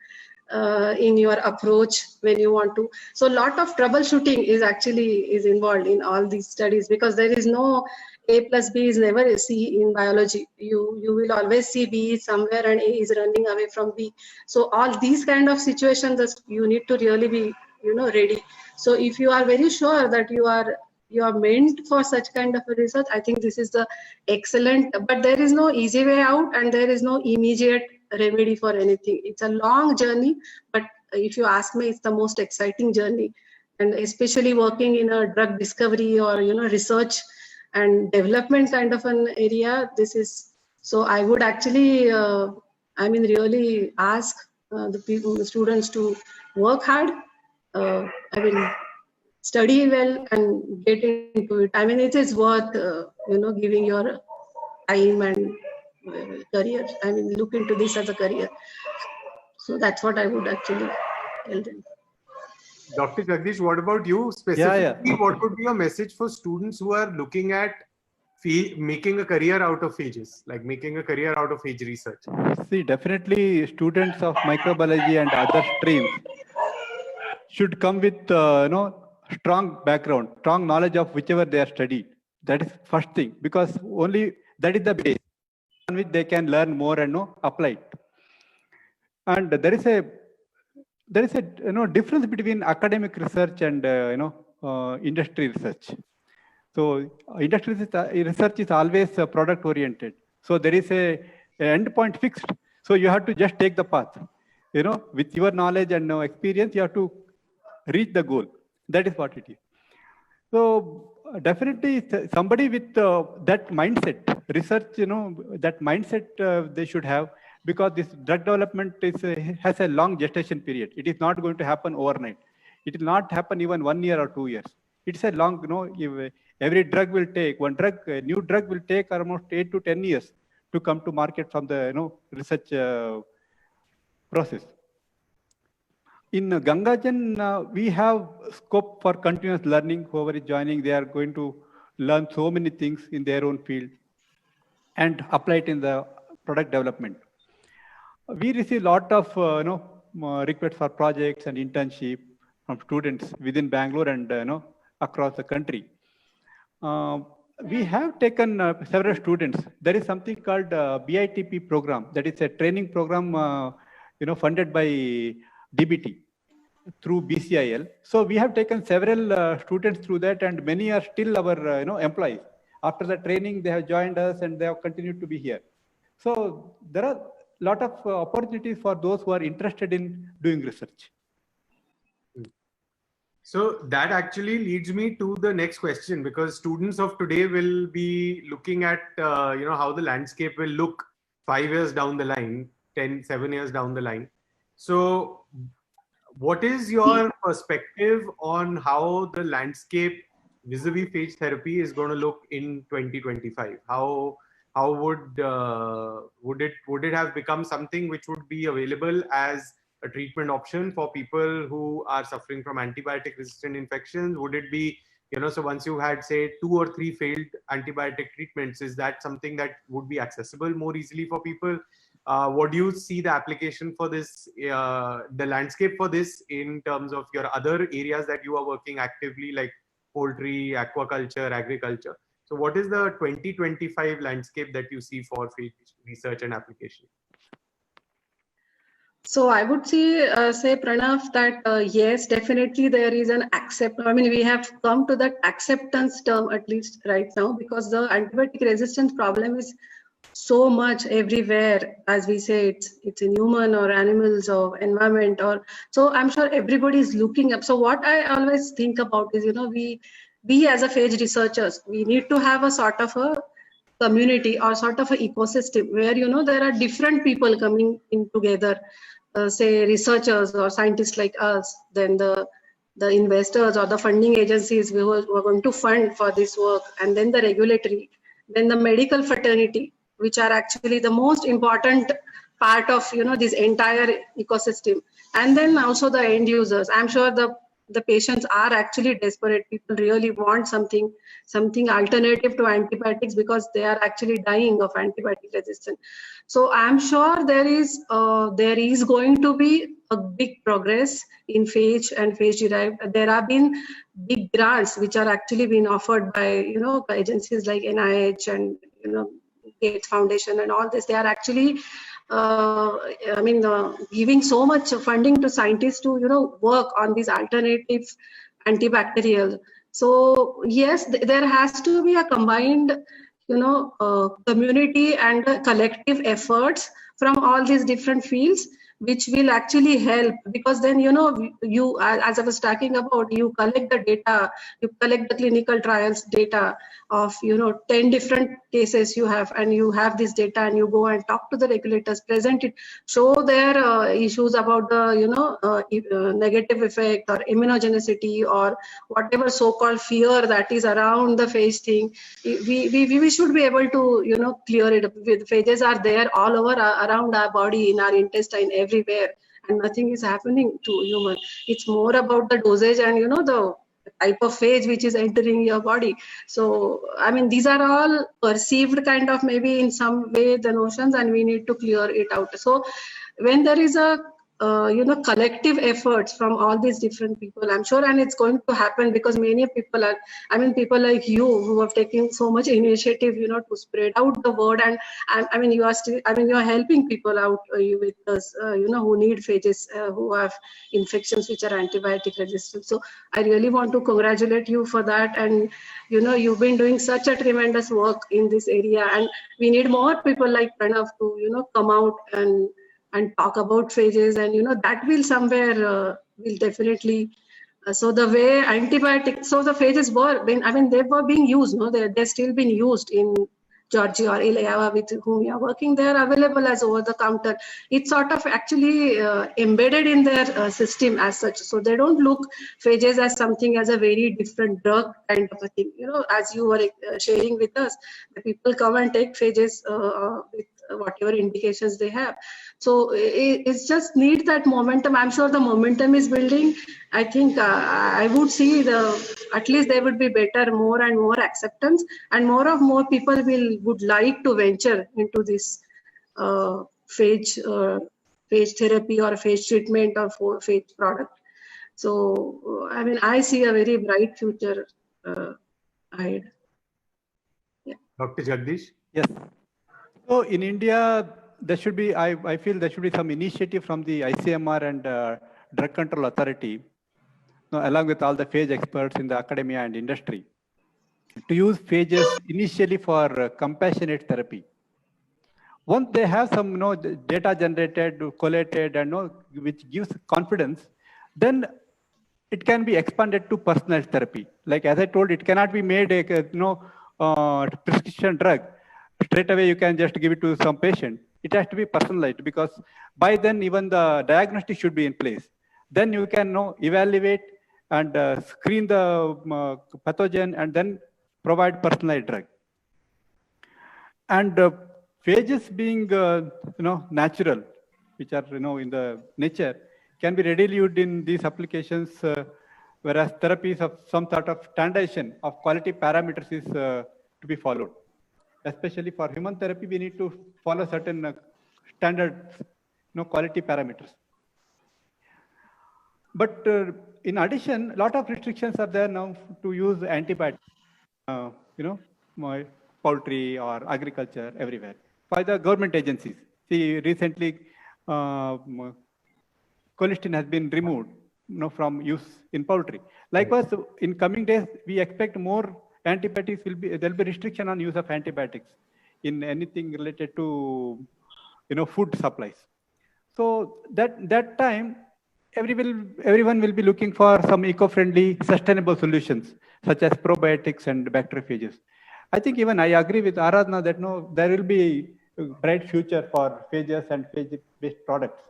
in your approach when you want to. So, a lot of troubleshooting is involved in all these studies, because there is no A plus B is never a C in biology. You will always see B is somewhere and A is running away from B. So all these kind of situations, you need to really be, ready. So if you are very sure that you are meant for such kind of a research, I think this is the excellent. But there is no easy way out and there is no immediate remedy for anything. It's a long journey, but if you ask me, it's the most exciting journey. And especially working in a drug discovery or research and development kind of an area, this is, so I would actually really ask the students to work hard, study well and get into it. I mean, it is worth giving your time and career. I mean, look into this as a career. So that's what I would actually tell them. Dr. Jagdish, what about you specifically? What would be your message for students who are looking at making a career out of phages, like making a career out of phage research? See, definitely students of microbiology and other streams should come with strong background, strong knowledge of whichever they are studied. That is first thing, because only that is the base on which they can learn more and apply it. And there is a difference between academic research and industry research. So industry research is always product oriented. So there is a endpoint fixed. So you have to just take the path. With your knowledge and experience, you have to reach the goal. That is what it is. So definitely somebody with that mindset, research, that mindset they should have. Because this drug development has a long gestation period. It is not going to happen overnight. It will not happen even 1 year or 2 years. It's a long, every drug will take, a new drug will take almost 8 to 10 years to come to market from the, research process. In Gangajan, we have scope for continuous learning. Whoever is joining, they are going to learn so many things in their own field and apply it in the product development. We receive a lot of requests for projects and internship from students within Bangalore and across the country. We have taken several students. There is something called BITP program. That is a training program funded by DBT through BCIL. So we have taken several students through that, and many are still our employees. After the training, they have joined us and they have continued to be here. So there are lot of opportunities for those who are interested in doing research. So that actually leads me to the next question, because students of today will be looking at how the landscape will look 5 years down the line, 7 years down the line. So what is your perspective on how the landscape vis-a-vis phage therapy is going to look in 2025? How would it have become something which would be available as a treatment option for people who are suffering from antibiotic resistant infections? Would it be, so once you had say 2 or 3 failed antibiotic treatments, is that something that would be accessible more easily for people? What do you see the application for this, the landscape for this in terms of your other areas that you are working actively, like poultry, aquaculture, agriculture? So what is the 2025 landscape that you see for phage research and application? So I would say Pranav, that yes, definitely there is an acceptance. I mean, we have come to that acceptance term at least right now, because the antibiotic resistance problem is so much everywhere. As we say, it's in human or animals or environment, or so I'm sure everybody is looking up. So what I always think about is, we as a phage researchers, we need to have a sort of a community or sort of an ecosystem where there are different people coming in together, say researchers or scientists like us, then the investors or the funding agencies who are going to fund for this work, and then the regulatory, then the medical fraternity, which are actually the most important part of this entire ecosystem, and then also the end users. I'm sure the patients are actually desperate. People really want something alternative to antibiotics because they are actually dying of antibiotic resistance. So I'm sure there is going to be a big progress in phage and phage derived. There have been big grants which are actually being offered by agencies like NIH and Gates Foundation and all this. They are actually giving so much funding to scientists to work on these alternative antibacterial. So yes, there has to be a combined community and collective efforts from all these different fields, which will actually help, because then you, as I was talking about, you collect the data, you collect the clinical trials data of 10 different cases you have, and you have this data, and you go and talk to the regulators, present it, show their issues about the negative effect or immunogenicity or whatever so-called fear that is around the phage thing. We should be able to clear it up. Phages are there all over around our body, in our intestine, everywhere, and nothing is happening to human. It's more about the dosage and the type of phage which is entering your body. So these are all perceived kind of, maybe in some way, the notions, and we need to clear it out. So when there is a collective efforts from all these different people, I'm sure, and it's going to happen, because many people are, people like you who have taken so much initiative, to spread out the word, and you are still, you are helping people out with us, who need phages, who have infections which are antibiotic resistant. So I really want to congratulate you for that, and you've been doing such a tremendous work in this area, and we need more people like Pranav to come out and talk about phages, and that will somewhere will definitely so the way antibiotics, so the phages were they were being used, they're still being used in Georgia or Ileava, with whom you are working. They are available as over the counter. It's sort of actually embedded in their system as such, so they don't look phages as something as a very different drug kind of a thing. As you were sharing with us, the people come and take phages with whatever indications they have. So it's just need that momentum. I'm sure the momentum is building. I think I would see at least there would be better, more and more acceptance, and more people would like to venture into this phage therapy or phage treatment or phage product. So I see a very bright future ahead. Yeah. Dr. Jagdish? Yes. So in India, there should be, I feel there should be some initiative from the ICMR and Drug Control Authority, along with all the phage experts in the academia and industry, to use phages initially for compassionate therapy. Once they have some data generated, collated, and which gives confidence, then it can be expanded to personalized therapy. Like as I told, it cannot be made a prescription drug. Straight away you can just give it to some patient. It has to be personalized, because by then even the diagnostic should be in place. Then you can evaluate and screen the pathogen and then provide personalized drug. And phages being natural, which are in the nature, can be readily used in these applications, whereas therapies of some sort of standardization of quality parameters is to be followed. Especially for human therapy, we need to follow certain standard quality parameters. But in addition, a lot of restrictions are there now to use antibiotics, poultry or agriculture, everywhere, by the government agencies. See, recently, colistin has been removed from use in poultry. Likewise, in coming days, we expect more antibiotics there'll be restriction on use of antibiotics in anything related to, food supplies. So that time, everyone will be looking for some eco-friendly, sustainable solutions, such as probiotics and bacteriophages. I think even I agree with Aradhana that no, there will be a bright future for phages and phage-based products.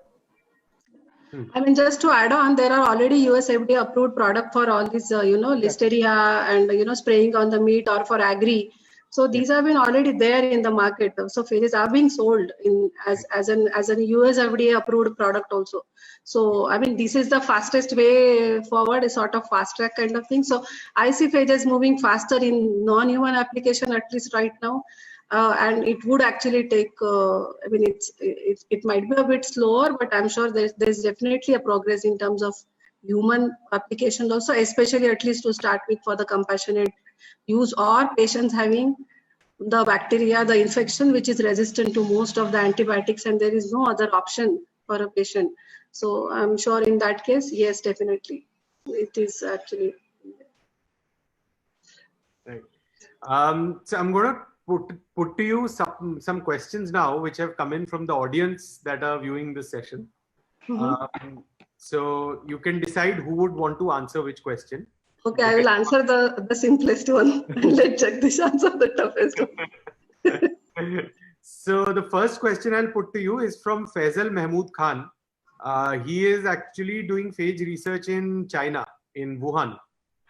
I mean, just to add on, there are already US FDA approved product for all these, listeria and, spraying on the meat or for agri. So these have been already there in the market. So phages are being sold in as an US FDA approved product also. So I mean, this is the fastest way forward, a sort of fast track kind of thing. So I see phages moving faster in non-human application, at least right now. And it would actually take, I mean, it might be a bit slower, but I'm sure there's definitely a progress in terms of human applications also, especially at least to start with for the compassionate use or patients having the bacteria, the infection, which is resistant to most of the antibiotics, and there is no other option for a patient. So I'm sure in that case, yes, definitely, it is actually. Right. So I'm going to put to you some questions now, which have come in from the audience that are viewing this session. So you can decide who would want to answer which question. Okay, I will answer the simplest one and let Jagdish answer the toughest one. So the first question I'll put to you is from Faisal Mahmood Khan. He is actually doing phage research in China, in Wuhan,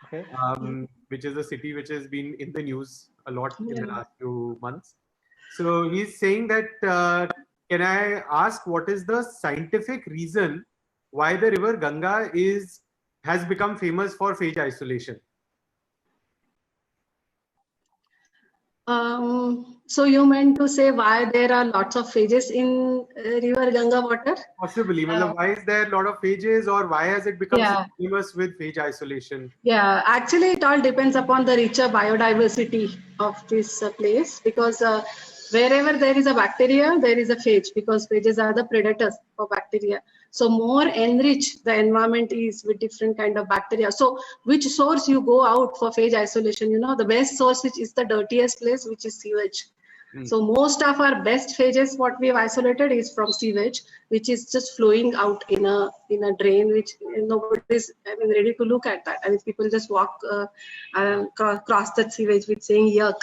okay. Which is a city which has been in the news a lot in the last few months. So he's saying that, can I ask what is the scientific reason why the river Ganga has become famous for phage isolation? So you meant to say why there are lots of phages in river Ganga water? Possibly. Why is there a lot of phages, or why has it become so famous with phage isolation? Yeah, actually it all depends upon the richer biodiversity of this place, because wherever there is a bacteria, there is a phage, because phages are the predators for bacteria. So more enriched the environment is with different kind of bacteria. So which source you go out for phage isolation? The best source, which is the dirtiest place, which is sewage. So most of our best phages, what we have isolated, is from sewage, which is just flowing out in a drain, which nobody is ready to look at that. I mean, people just walk across that sewage with saying yuck.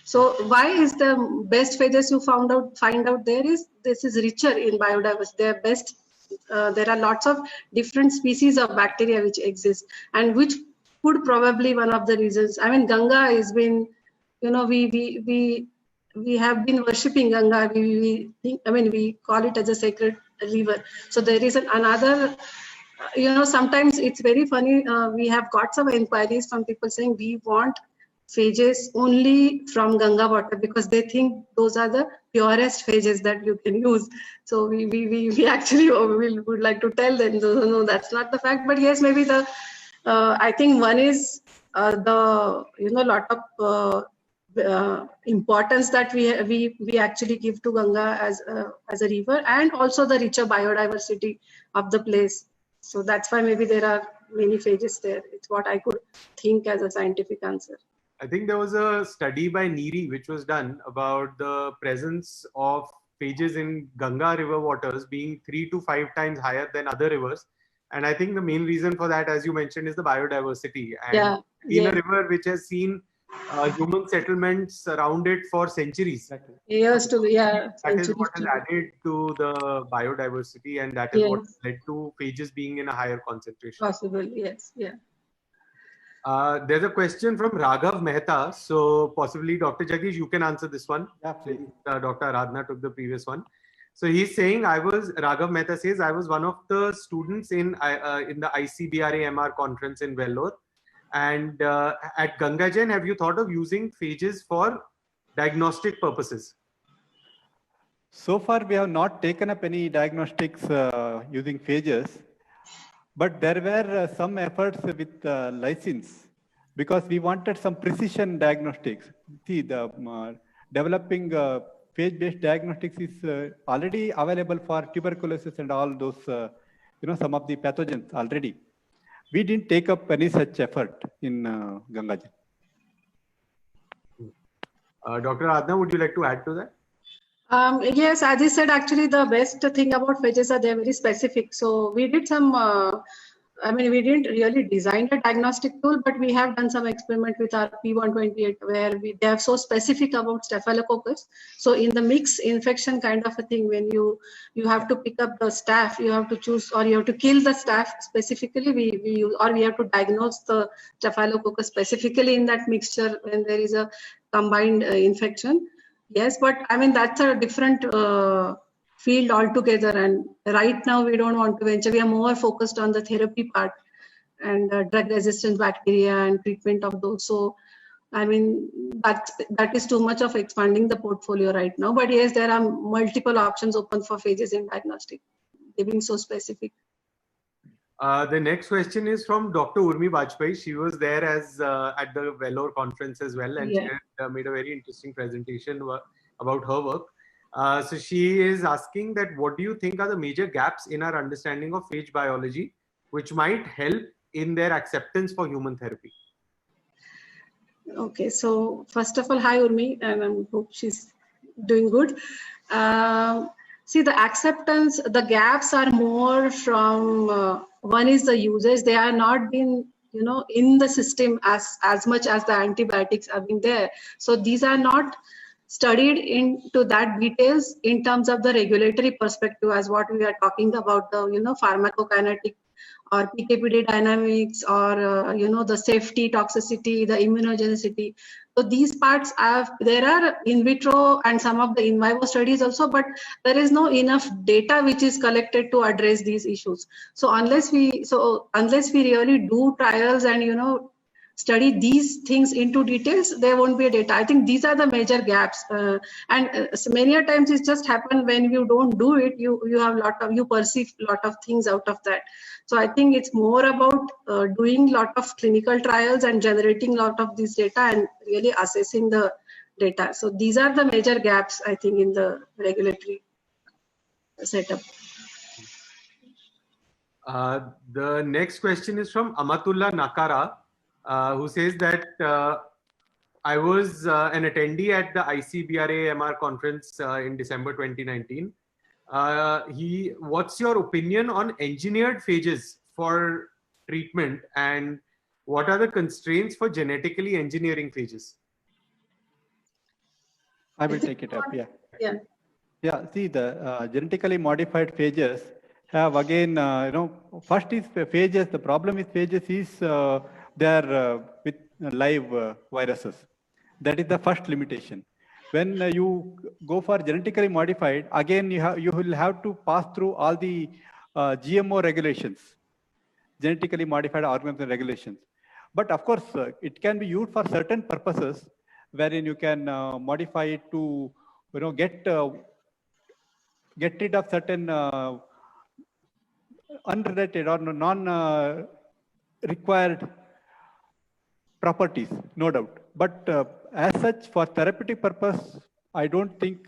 So why is the best phages you find out there is this is richer in biodiversity. They're best. There are lots of different species of bacteria which exist, and which could probably one of the reasons. I mean, Ganga has been, we have been worshipping Ganga. We call it as a sacred river. So there is another. Sometimes it's very funny. We have got some inquiries from people saying we want phages only from Ganga water, because they think those are the purest phages that you can use. So we actually would like to tell them, no, that's not the fact. But yes, maybe I think one is the lot of importance that we actually give to Ganga as a river, and also the richer biodiversity of the place. So that's why maybe there are many phages there. It's what I could think as a scientific answer. I think there was a study by NEERI which was done about the presence of phages in Ganga river waters being 3 to 5 times higher than other rivers. And I think the main reason for that, as you mentioned, is the biodiversity. And in a river which has seen human settlements around it for centuries. Years to that is what has added to the biodiversity, and that is what led to phages being in a higher concentration. Possible, yes, yeah. There's a question from Raghav Mehta. So possibly Dr. Jagdish, you can answer this one. Yeah, please. Dr. Aradhana took the previous one. So he's saying, Raghav Mehta says, I was one of the students in the ICBRA-MR conference in Vellore. And at Gangajan, have you thought of using phages for diagnostic purposes? So far, we have not taken up any diagnostics using phages. But there were some efforts with lysins, because we wanted some precision diagnostics. See, the developing phage-based diagnostics is already available for tuberculosis and all those, some of the pathogens already. We didn't take up any such effort in Gangajan. Dr. Adna, would you like to add to that? Yes, as you said, actually the best thing about phages are they're very specific. So we did some, we didn't really design a diagnostic tool, but we have done some experiment with our P128 where they are so specific about Staphylococcus. So in the mixed infection kind of a thing, when you have to pick up the staph, you have to choose, or you have to kill the staph specifically, we have to diagnose the Staphylococcus specifically in that mixture when there is a combined infection. Yes, but I mean, that's a different field altogether. And right now we don't want to venture. We are more focused on the therapy part and drug resistant bacteria and treatment of those. So, I mean, that is too much of expanding the portfolio right now. But yes, there are multiple options open for phages in diagnostic. They've been so specific. The next question is from Dr. Urmi Bajpai. She was there as at the Vellore conference as well, and she had made a very interesting presentation about her work. So she is asking that what do you think are the major gaps in our understanding of phage biology, which might help in their acceptance for human therapy? Okay, so first of all, hi Urmi, and I hope she's doing good. See, the acceptance, the gaps are more from one is the users. They are not been, in the system as much as the antibiotics have been there. So these are not studied into that details in terms of the regulatory perspective as what we are talking about the, pharmacokinetic or PKPD dynamics or, the safety, toxicity, the immunogenicity. So these parts there are in vitro and some of the in vivo studies also, but there is no enough data which is collected to address these issues. So unless we really do trials and, study these things into details, there won't be a data. I think these are the major gaps. Many a times it just happens when you don't do it, you perceive a lot of things out of that. So I think it's more about doing a lot of clinical trials and generating a lot of this data and really assessing the data. So these are the major gaps, I think, in the regulatory setup. The next question is from Amatullah Nakara, who says that I was an attendee at the ICBRA-MR conference in December 2019. What's your opinion on engineered phages for treatment, and what are the constraints for genetically engineering phages? I will take it up. Yeah. See, the genetically modified phages have again, first is phages. The problem with phages is they are with live viruses. That is the first limitation. When you go for genetically modified, again you will have to pass through all the GMO regulations, genetically modified organism regulations. But of course, it can be used for certain purposes, wherein you can modify it to, get rid of certain unrelated or non-required properties, no doubt. But as such, for therapeutic purpose, I don't think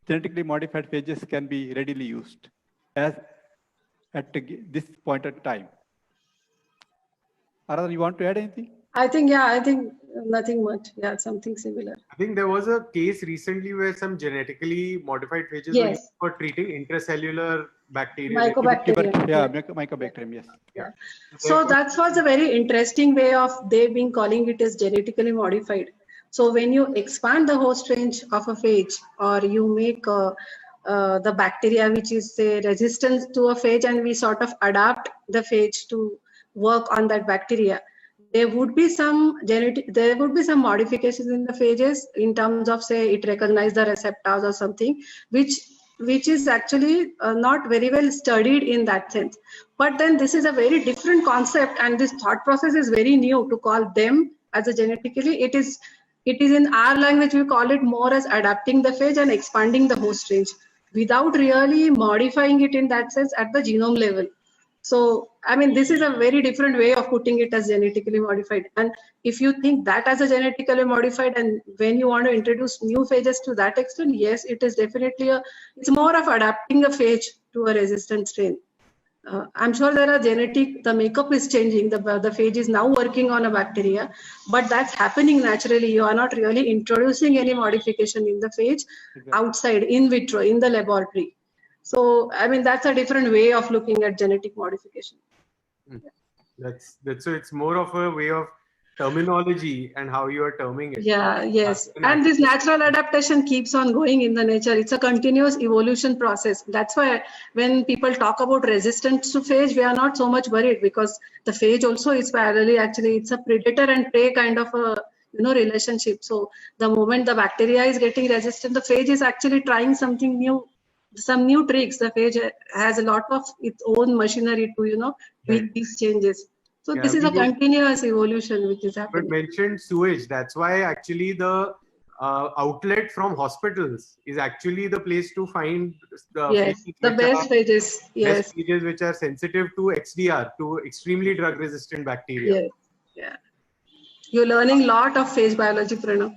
genetically modified phages can be readily used at this point of time. Aradhana, you want to add anything? I think nothing much. Yeah, something similar. I think there was a case recently where some genetically modified phages were used for treating intracellular bacteria. Mycobacterium, yes. Yeah. So that was a very interesting way of they being calling it as genetically modified. So when you expand the host range of a phage, or you make the bacteria which is say resistant to a phage, and we sort of adapt the phage to work on that bacteria, there would be some modifications in the phages in terms of, say, it recognizes the receptors or something, which is actually not very well studied in that sense. But then this is a very different concept, and this thought process is very new to call them as a genetically. It is in our language, we call it more as adapting the phage and expanding the host range without really modifying it in that sense at the genome level. So, I mean, this is a very different way of putting it as genetically modified. And if you think that as a genetically modified, and when you want to introduce new phages to that extent, yes, it is definitely it's more of adapting a phage to a resistant strain. I'm sure there are the makeup is changing. The phage is now working on a bacteria, but that's happening naturally. You are not really introducing any modification in the phage outside, in vitro, in the laboratory. So, I mean, that's a different way of looking at genetic modification. That's so it's more of a way of terminology and how you are terming it. Yeah, yes. And this natural adaptation keeps on going in the nature. It's a continuous evolution process. That's why when people talk about resistance to phage, we are not so much worried, because the phage also is parallelly, actually, it's a predator and prey kind of a relationship. So the moment the bacteria is getting resistant, the phage is actually trying something new, some new tricks. The phage has a lot of its own machinery to make these changes. So this is a continuous evolution which is happening. But mentioned sewage. That's why actually the outlet from hospitals is actually the place to find the best phages. Yes, best phages which are sensitive to XDR, to extremely drug-resistant bacteria. Yes, yeah. You're learning a lot of phage biology, Pranav.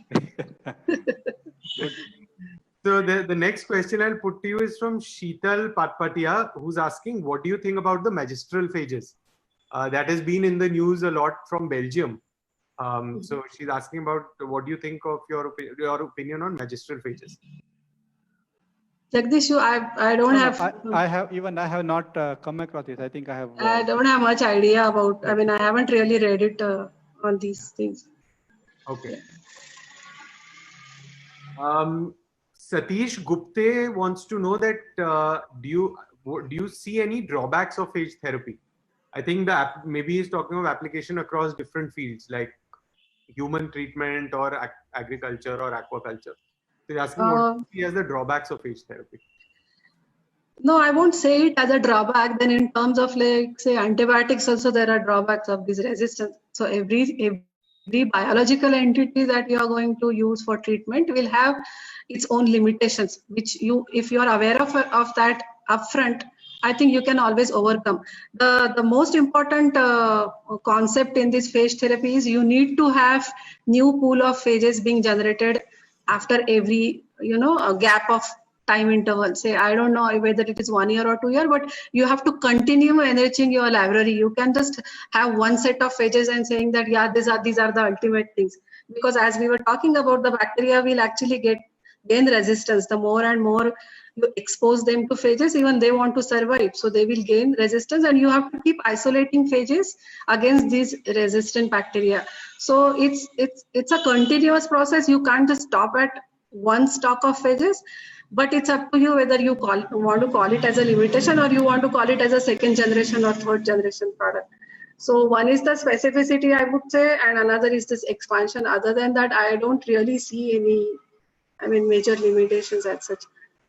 So the next question I'll put to you is from Sheetal Patpatia, who's asking, what do you think about the magistral phages? That has been in the news a lot from Belgium. So she's asking about what do you think of your opinion on magistral phages? Jagdish, I don't have. I have not come across it. I think I have. I don't have much idea about. I mean, I haven't really read it on these things. Okay. Satish Gupte wants to know that do you see any drawbacks of phage therapy? I think maybe he's talking of application across different fields like human treatment or agriculture or aquaculture. So he's asking what he has the drawbacks of phage therapy. No, I won't say it as a drawback. Then in terms of, like, say, antibiotics also, there are drawbacks of this resistance. So every biological entity that you are going to use for treatment will have its own limitations, which if you are aware of that upfront, I think you can always overcome. The most important concept in this phage therapy is you need to have new pool of phages being generated after every a gap of time interval. Say, I don't know whether it is 1 year or 2 years, but you have to continue enriching your library. You can just have one set of phages and saying that, yeah, these are the ultimate things. Because as we were talking about, the bacteria will actually gain resistance. The more and more you expose them to phages, even they want to survive. So they will gain resistance, and you have to keep isolating phages against these resistant bacteria. So it's a continuous process. You can't just stop at one stock of phages, but it's up to you whether you want to call it as a limitation or you want to call it as a second generation or third generation product. So one is the specificity, I would say, and another is this expansion. Other than that, I don't really see any, major limitations as such.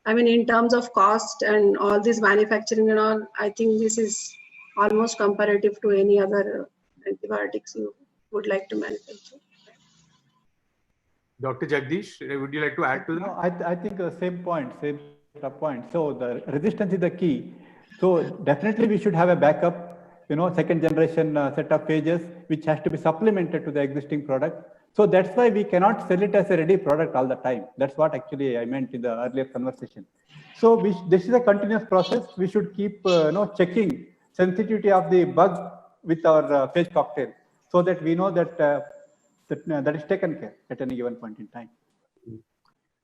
In terms of cost and all this manufacturing and all, I think this is almost comparative to any other antibiotics you would like to manufacture. Dr. Jagdish, would you like to add to that? No, I think same point. So the resistance is the key. So definitely we should have a backup, second generation set of phages, which has to be supplemented to the existing product. So that's why we cannot sell it as a ready product all the time. That's what actually I meant in the earlier conversation. So this is a continuous process. We should keep checking sensitivity of the bug with our phage cocktail, so that we know that that is taken care at any given point in time.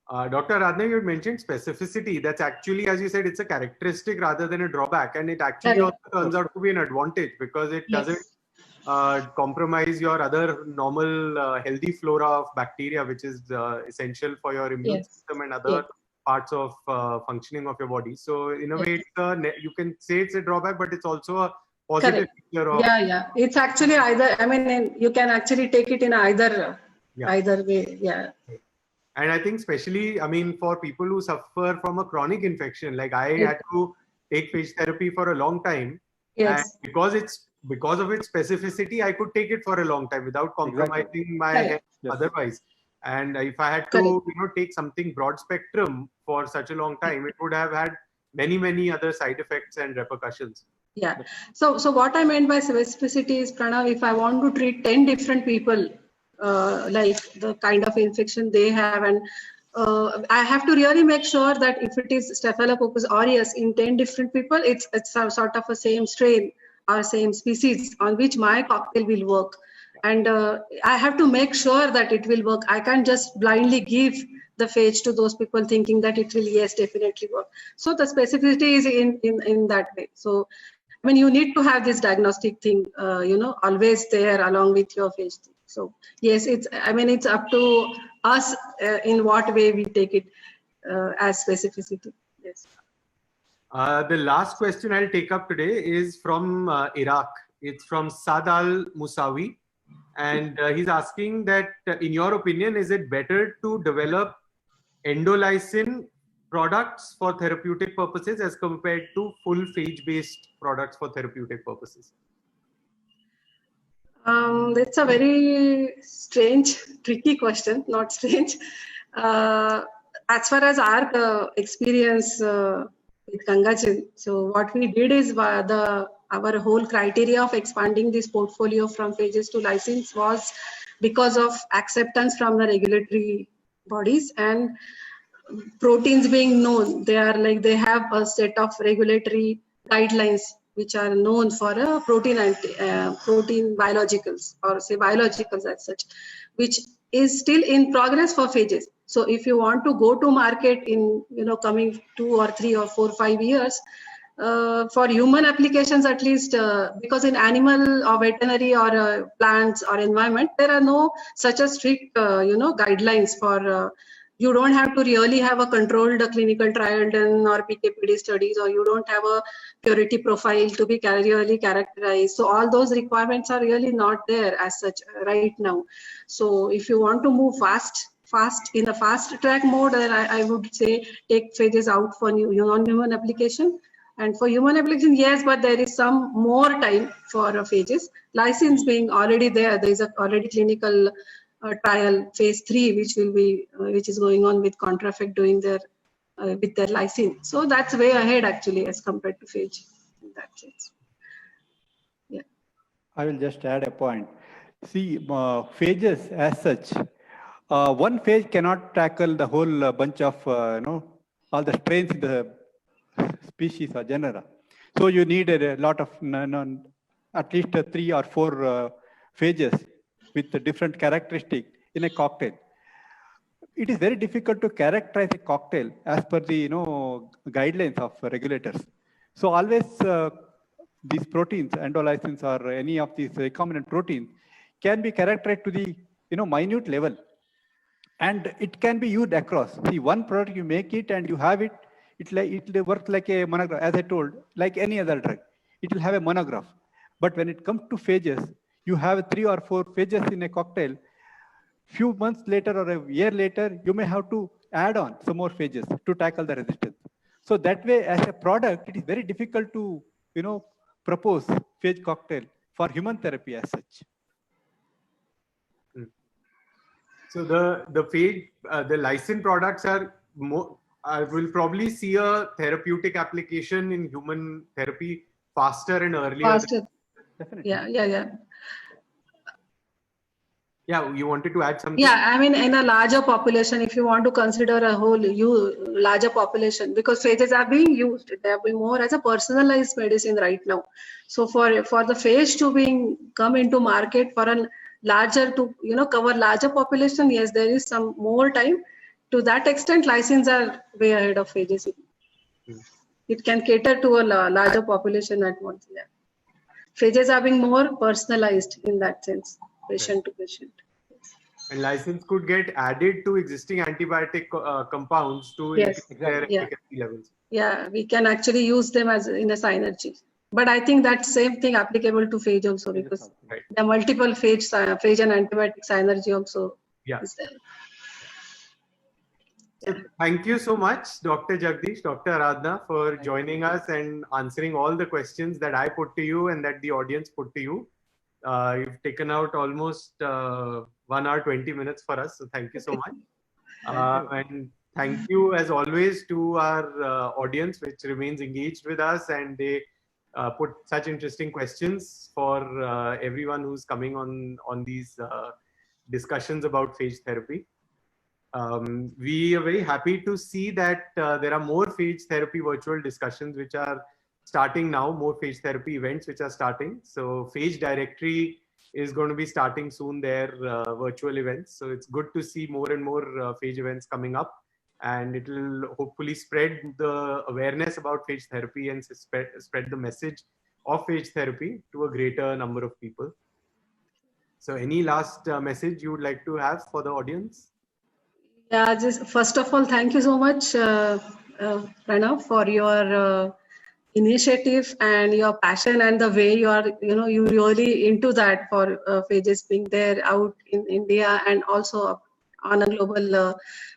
Dr. Aradhana, you had mentioned specificity. That's actually, as you said, it's a characteristic rather than a drawback, and it actually also turns out to be an advantage because it doesn't compromise your other normal healthy flora of bacteria, which is essential for your immune system and other parts of functioning of your body. So in a way, you can say it's a drawback, but it's also a positive feature of. It's actually either. You can actually take it in either way. Yeah. And I think especially, for people who suffer from a chronic infection, like I had to take phage therapy for a long time. Yes. And because of its specificity, I could take it for a long time without compromising my health otherwise. And if I had to, take something broad spectrum for such a long time, it would have had many, many other side effects and repercussions. Yeah. So what I meant by specificity is, Pranav, if I want to treat 10 different people, like the kind of infection they have, and I have to really make sure that if it is Staphylococcus aureus in 10 different people, it's a sort of a same strain or same species on which my cocktail will work. And I have to make sure that it will work. I can't just blindly give the phage to those people thinking that it will, yes, definitely work. So the specificity is in that way. So, I mean, you need to have this diagnostic thing, always there along with your phage thing. So yes, it's up to us in what way we take it as specificity. Yes. The last question I'll take up today is from Iraq. It's from Saad Al Musawi. And he's asking that, in your opinion, is it better to develop endolysin products for therapeutic purposes as compared to full phage-based products for therapeutic purposes? That's a very strange, tricky question, not strange. As far as our experience with Gangajan, so what we did is our whole criteria of expanding this portfolio from phages to lysins was because of acceptance from the regulatory bodies and proteins being known. They have a set of regulatory guidelines which are known for protein biologicals, or say biologicals as such, which is still in progress for phages. So if you want to go to market in coming 2 or 3 or 4, 5 years, for human applications at least, because in animal or veterinary or plants or environment, there are no such a strict guidelines for you don't have to really have a controlled clinical trial done or PK/PD studies, or you don't have a purity profile to be really characterized. So all those requirements are really not there as such right now. So if you want to move fast in a fast track mode, then I would say take phages out for non-human application. And for human application, yes, but there is some more time for phages. Lysins being already there is a already clinical trial phase 3, which is going on with Contrafect doing with their lysine. So that's way ahead actually as compared to phage in that sense. Yeah. I will just add a point. See, phages as such, one phage cannot tackle the whole bunch of all the strains in the species or genera. So you need a lot of at least 3 or 4 phages with the different characteristics in a cocktail. It is very difficult to characterize a cocktail as per the guidelines of regulators. So always these proteins, endolysins or any of these recombinant proteins, can be characterized to the minute level, and it can be used across. See, one product you make it and you have it, it works like a monograph, as I told, like any other drug. It will have a monograph. But when it comes to phages, you have 3 or 4 phages in a cocktail. Few months later or a year later, you may have to add on some more phages to tackle the resistance. So that way, as a product, it is very difficult to propose phage cocktail for human therapy as such. So the phage, the lysin products are more. Will probably see a therapeutic application in human therapy faster and earlier. Faster. Definitely. Yeah. Yeah, you wanted to add something? Yeah, I mean, in a larger population, if you want to consider a whole larger population, because phages are being used, they are being more as a personalized medicine right now. So for the phage to come into market for a larger cover larger population, yes, there is some more time. To that extent, lysins are way ahead of phages. It can cater to a larger population at once. Yeah. Phages are being more personalized in that sense, patient to patient. And lysins could get added to existing antibiotic compounds to increase their efficacy levels. Yeah, we can actually use them as in a synergy. But I think that same thing applicable to phage also, because the multiple phage and antibiotic synergy also is there. So thank you so much, Dr. Jagdish, Dr. Aradhana, for joining us and answering all the questions that I put to you and that the audience put to you. You've taken out almost 1 hour, 20 minutes for us. So thank you so much. And thank you as always to our audience, which remains engaged with us, and they put such interesting questions for everyone who's coming on these discussions about phage therapy. We are very happy to see that there are more phage therapy virtual discussions which are starting now, more phage therapy events which are starting. So Phage Directory is going to be starting soon their virtual events. So it's good to see more and more phage events coming up, and it will hopefully spread the awareness about phage therapy and spread the message of phage therapy to a greater number of people. So any last message you would like to have for the audience? Yeah, just first of all, thank you so much, Pranav, for your initiative and your passion and the way you are, you really into that for phages being there out in India and also on a global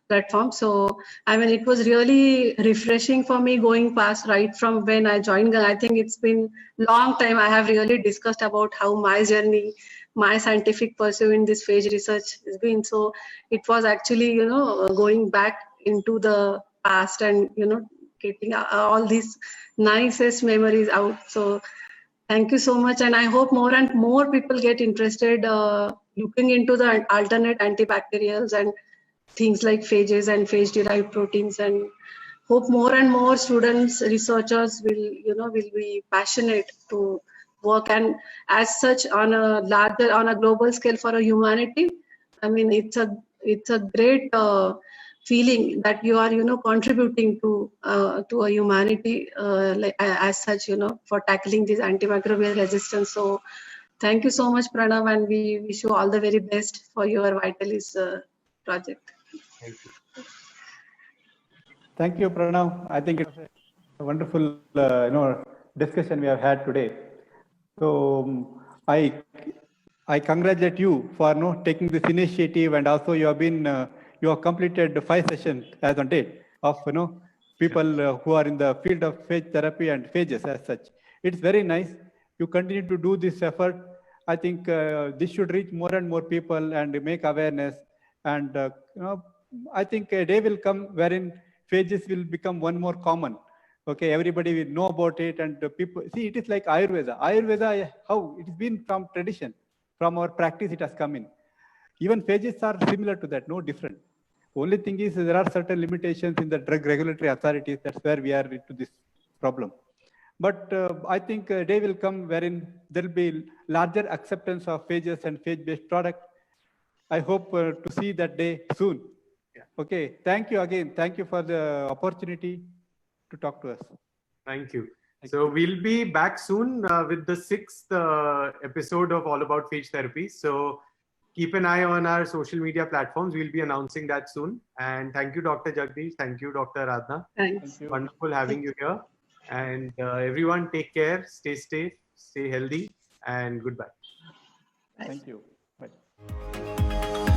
platform. So, I mean, it was really refreshing for me going past right from when I joined. I think it's been long time I have really discussed about how my journey, my scientific pursuit in this phage research has been. So it was actually, going back into the past and, getting all these nicest memories out. So thank you so much. And I hope more and more people get interested looking into the alternate antibacterials and things like phages and phage derived proteins, and hope more and more students, researchers will be passionate to work, and as such on a global scale for a humanity. I mean, it's a great feeling that you are contributing to a humanity as such, for tackling this antimicrobial resistance. So thank you so much, Pranav, and we wish you all the very best for your Vitalis project. Thank you. Thank you, Pranav. I think it's a wonderful discussion we have had today. So I congratulate you for taking this initiative, and also you have completed 5 sessions as on date of people who are in the field of phage therapy and phages as such. It's very nice. You continue to do this effort. I think this should reach more and more people and make awareness. And I think a day will come wherein phages will become one more common. Okay, everybody will know about it, and people see it is like Ayurveda. Ayurveda, how it has been from tradition, from our practice, it has come in. Even phages are similar to that, no different. Only thing is there are certain limitations in the drug regulatory authorities. That's where we are into this problem. But I think a day will come wherein there will be larger acceptance of phages and phage-based products. I hope to see that day soon. Yeah. Okay, thank you again. Thank you for the opportunity to talk to us. Thank you. So we'll be back soon with the 6th episode of All About Phage Therapy. So keep an eye on our social media platforms. We'll be announcing that soon. And thank you, Dr. Jagdish. Thank you, Dr. Radna. Thanks. Thank you. Wonderful having you here. And everyone take care, stay safe, stay healthy, and goodbye. Thank you. Bye.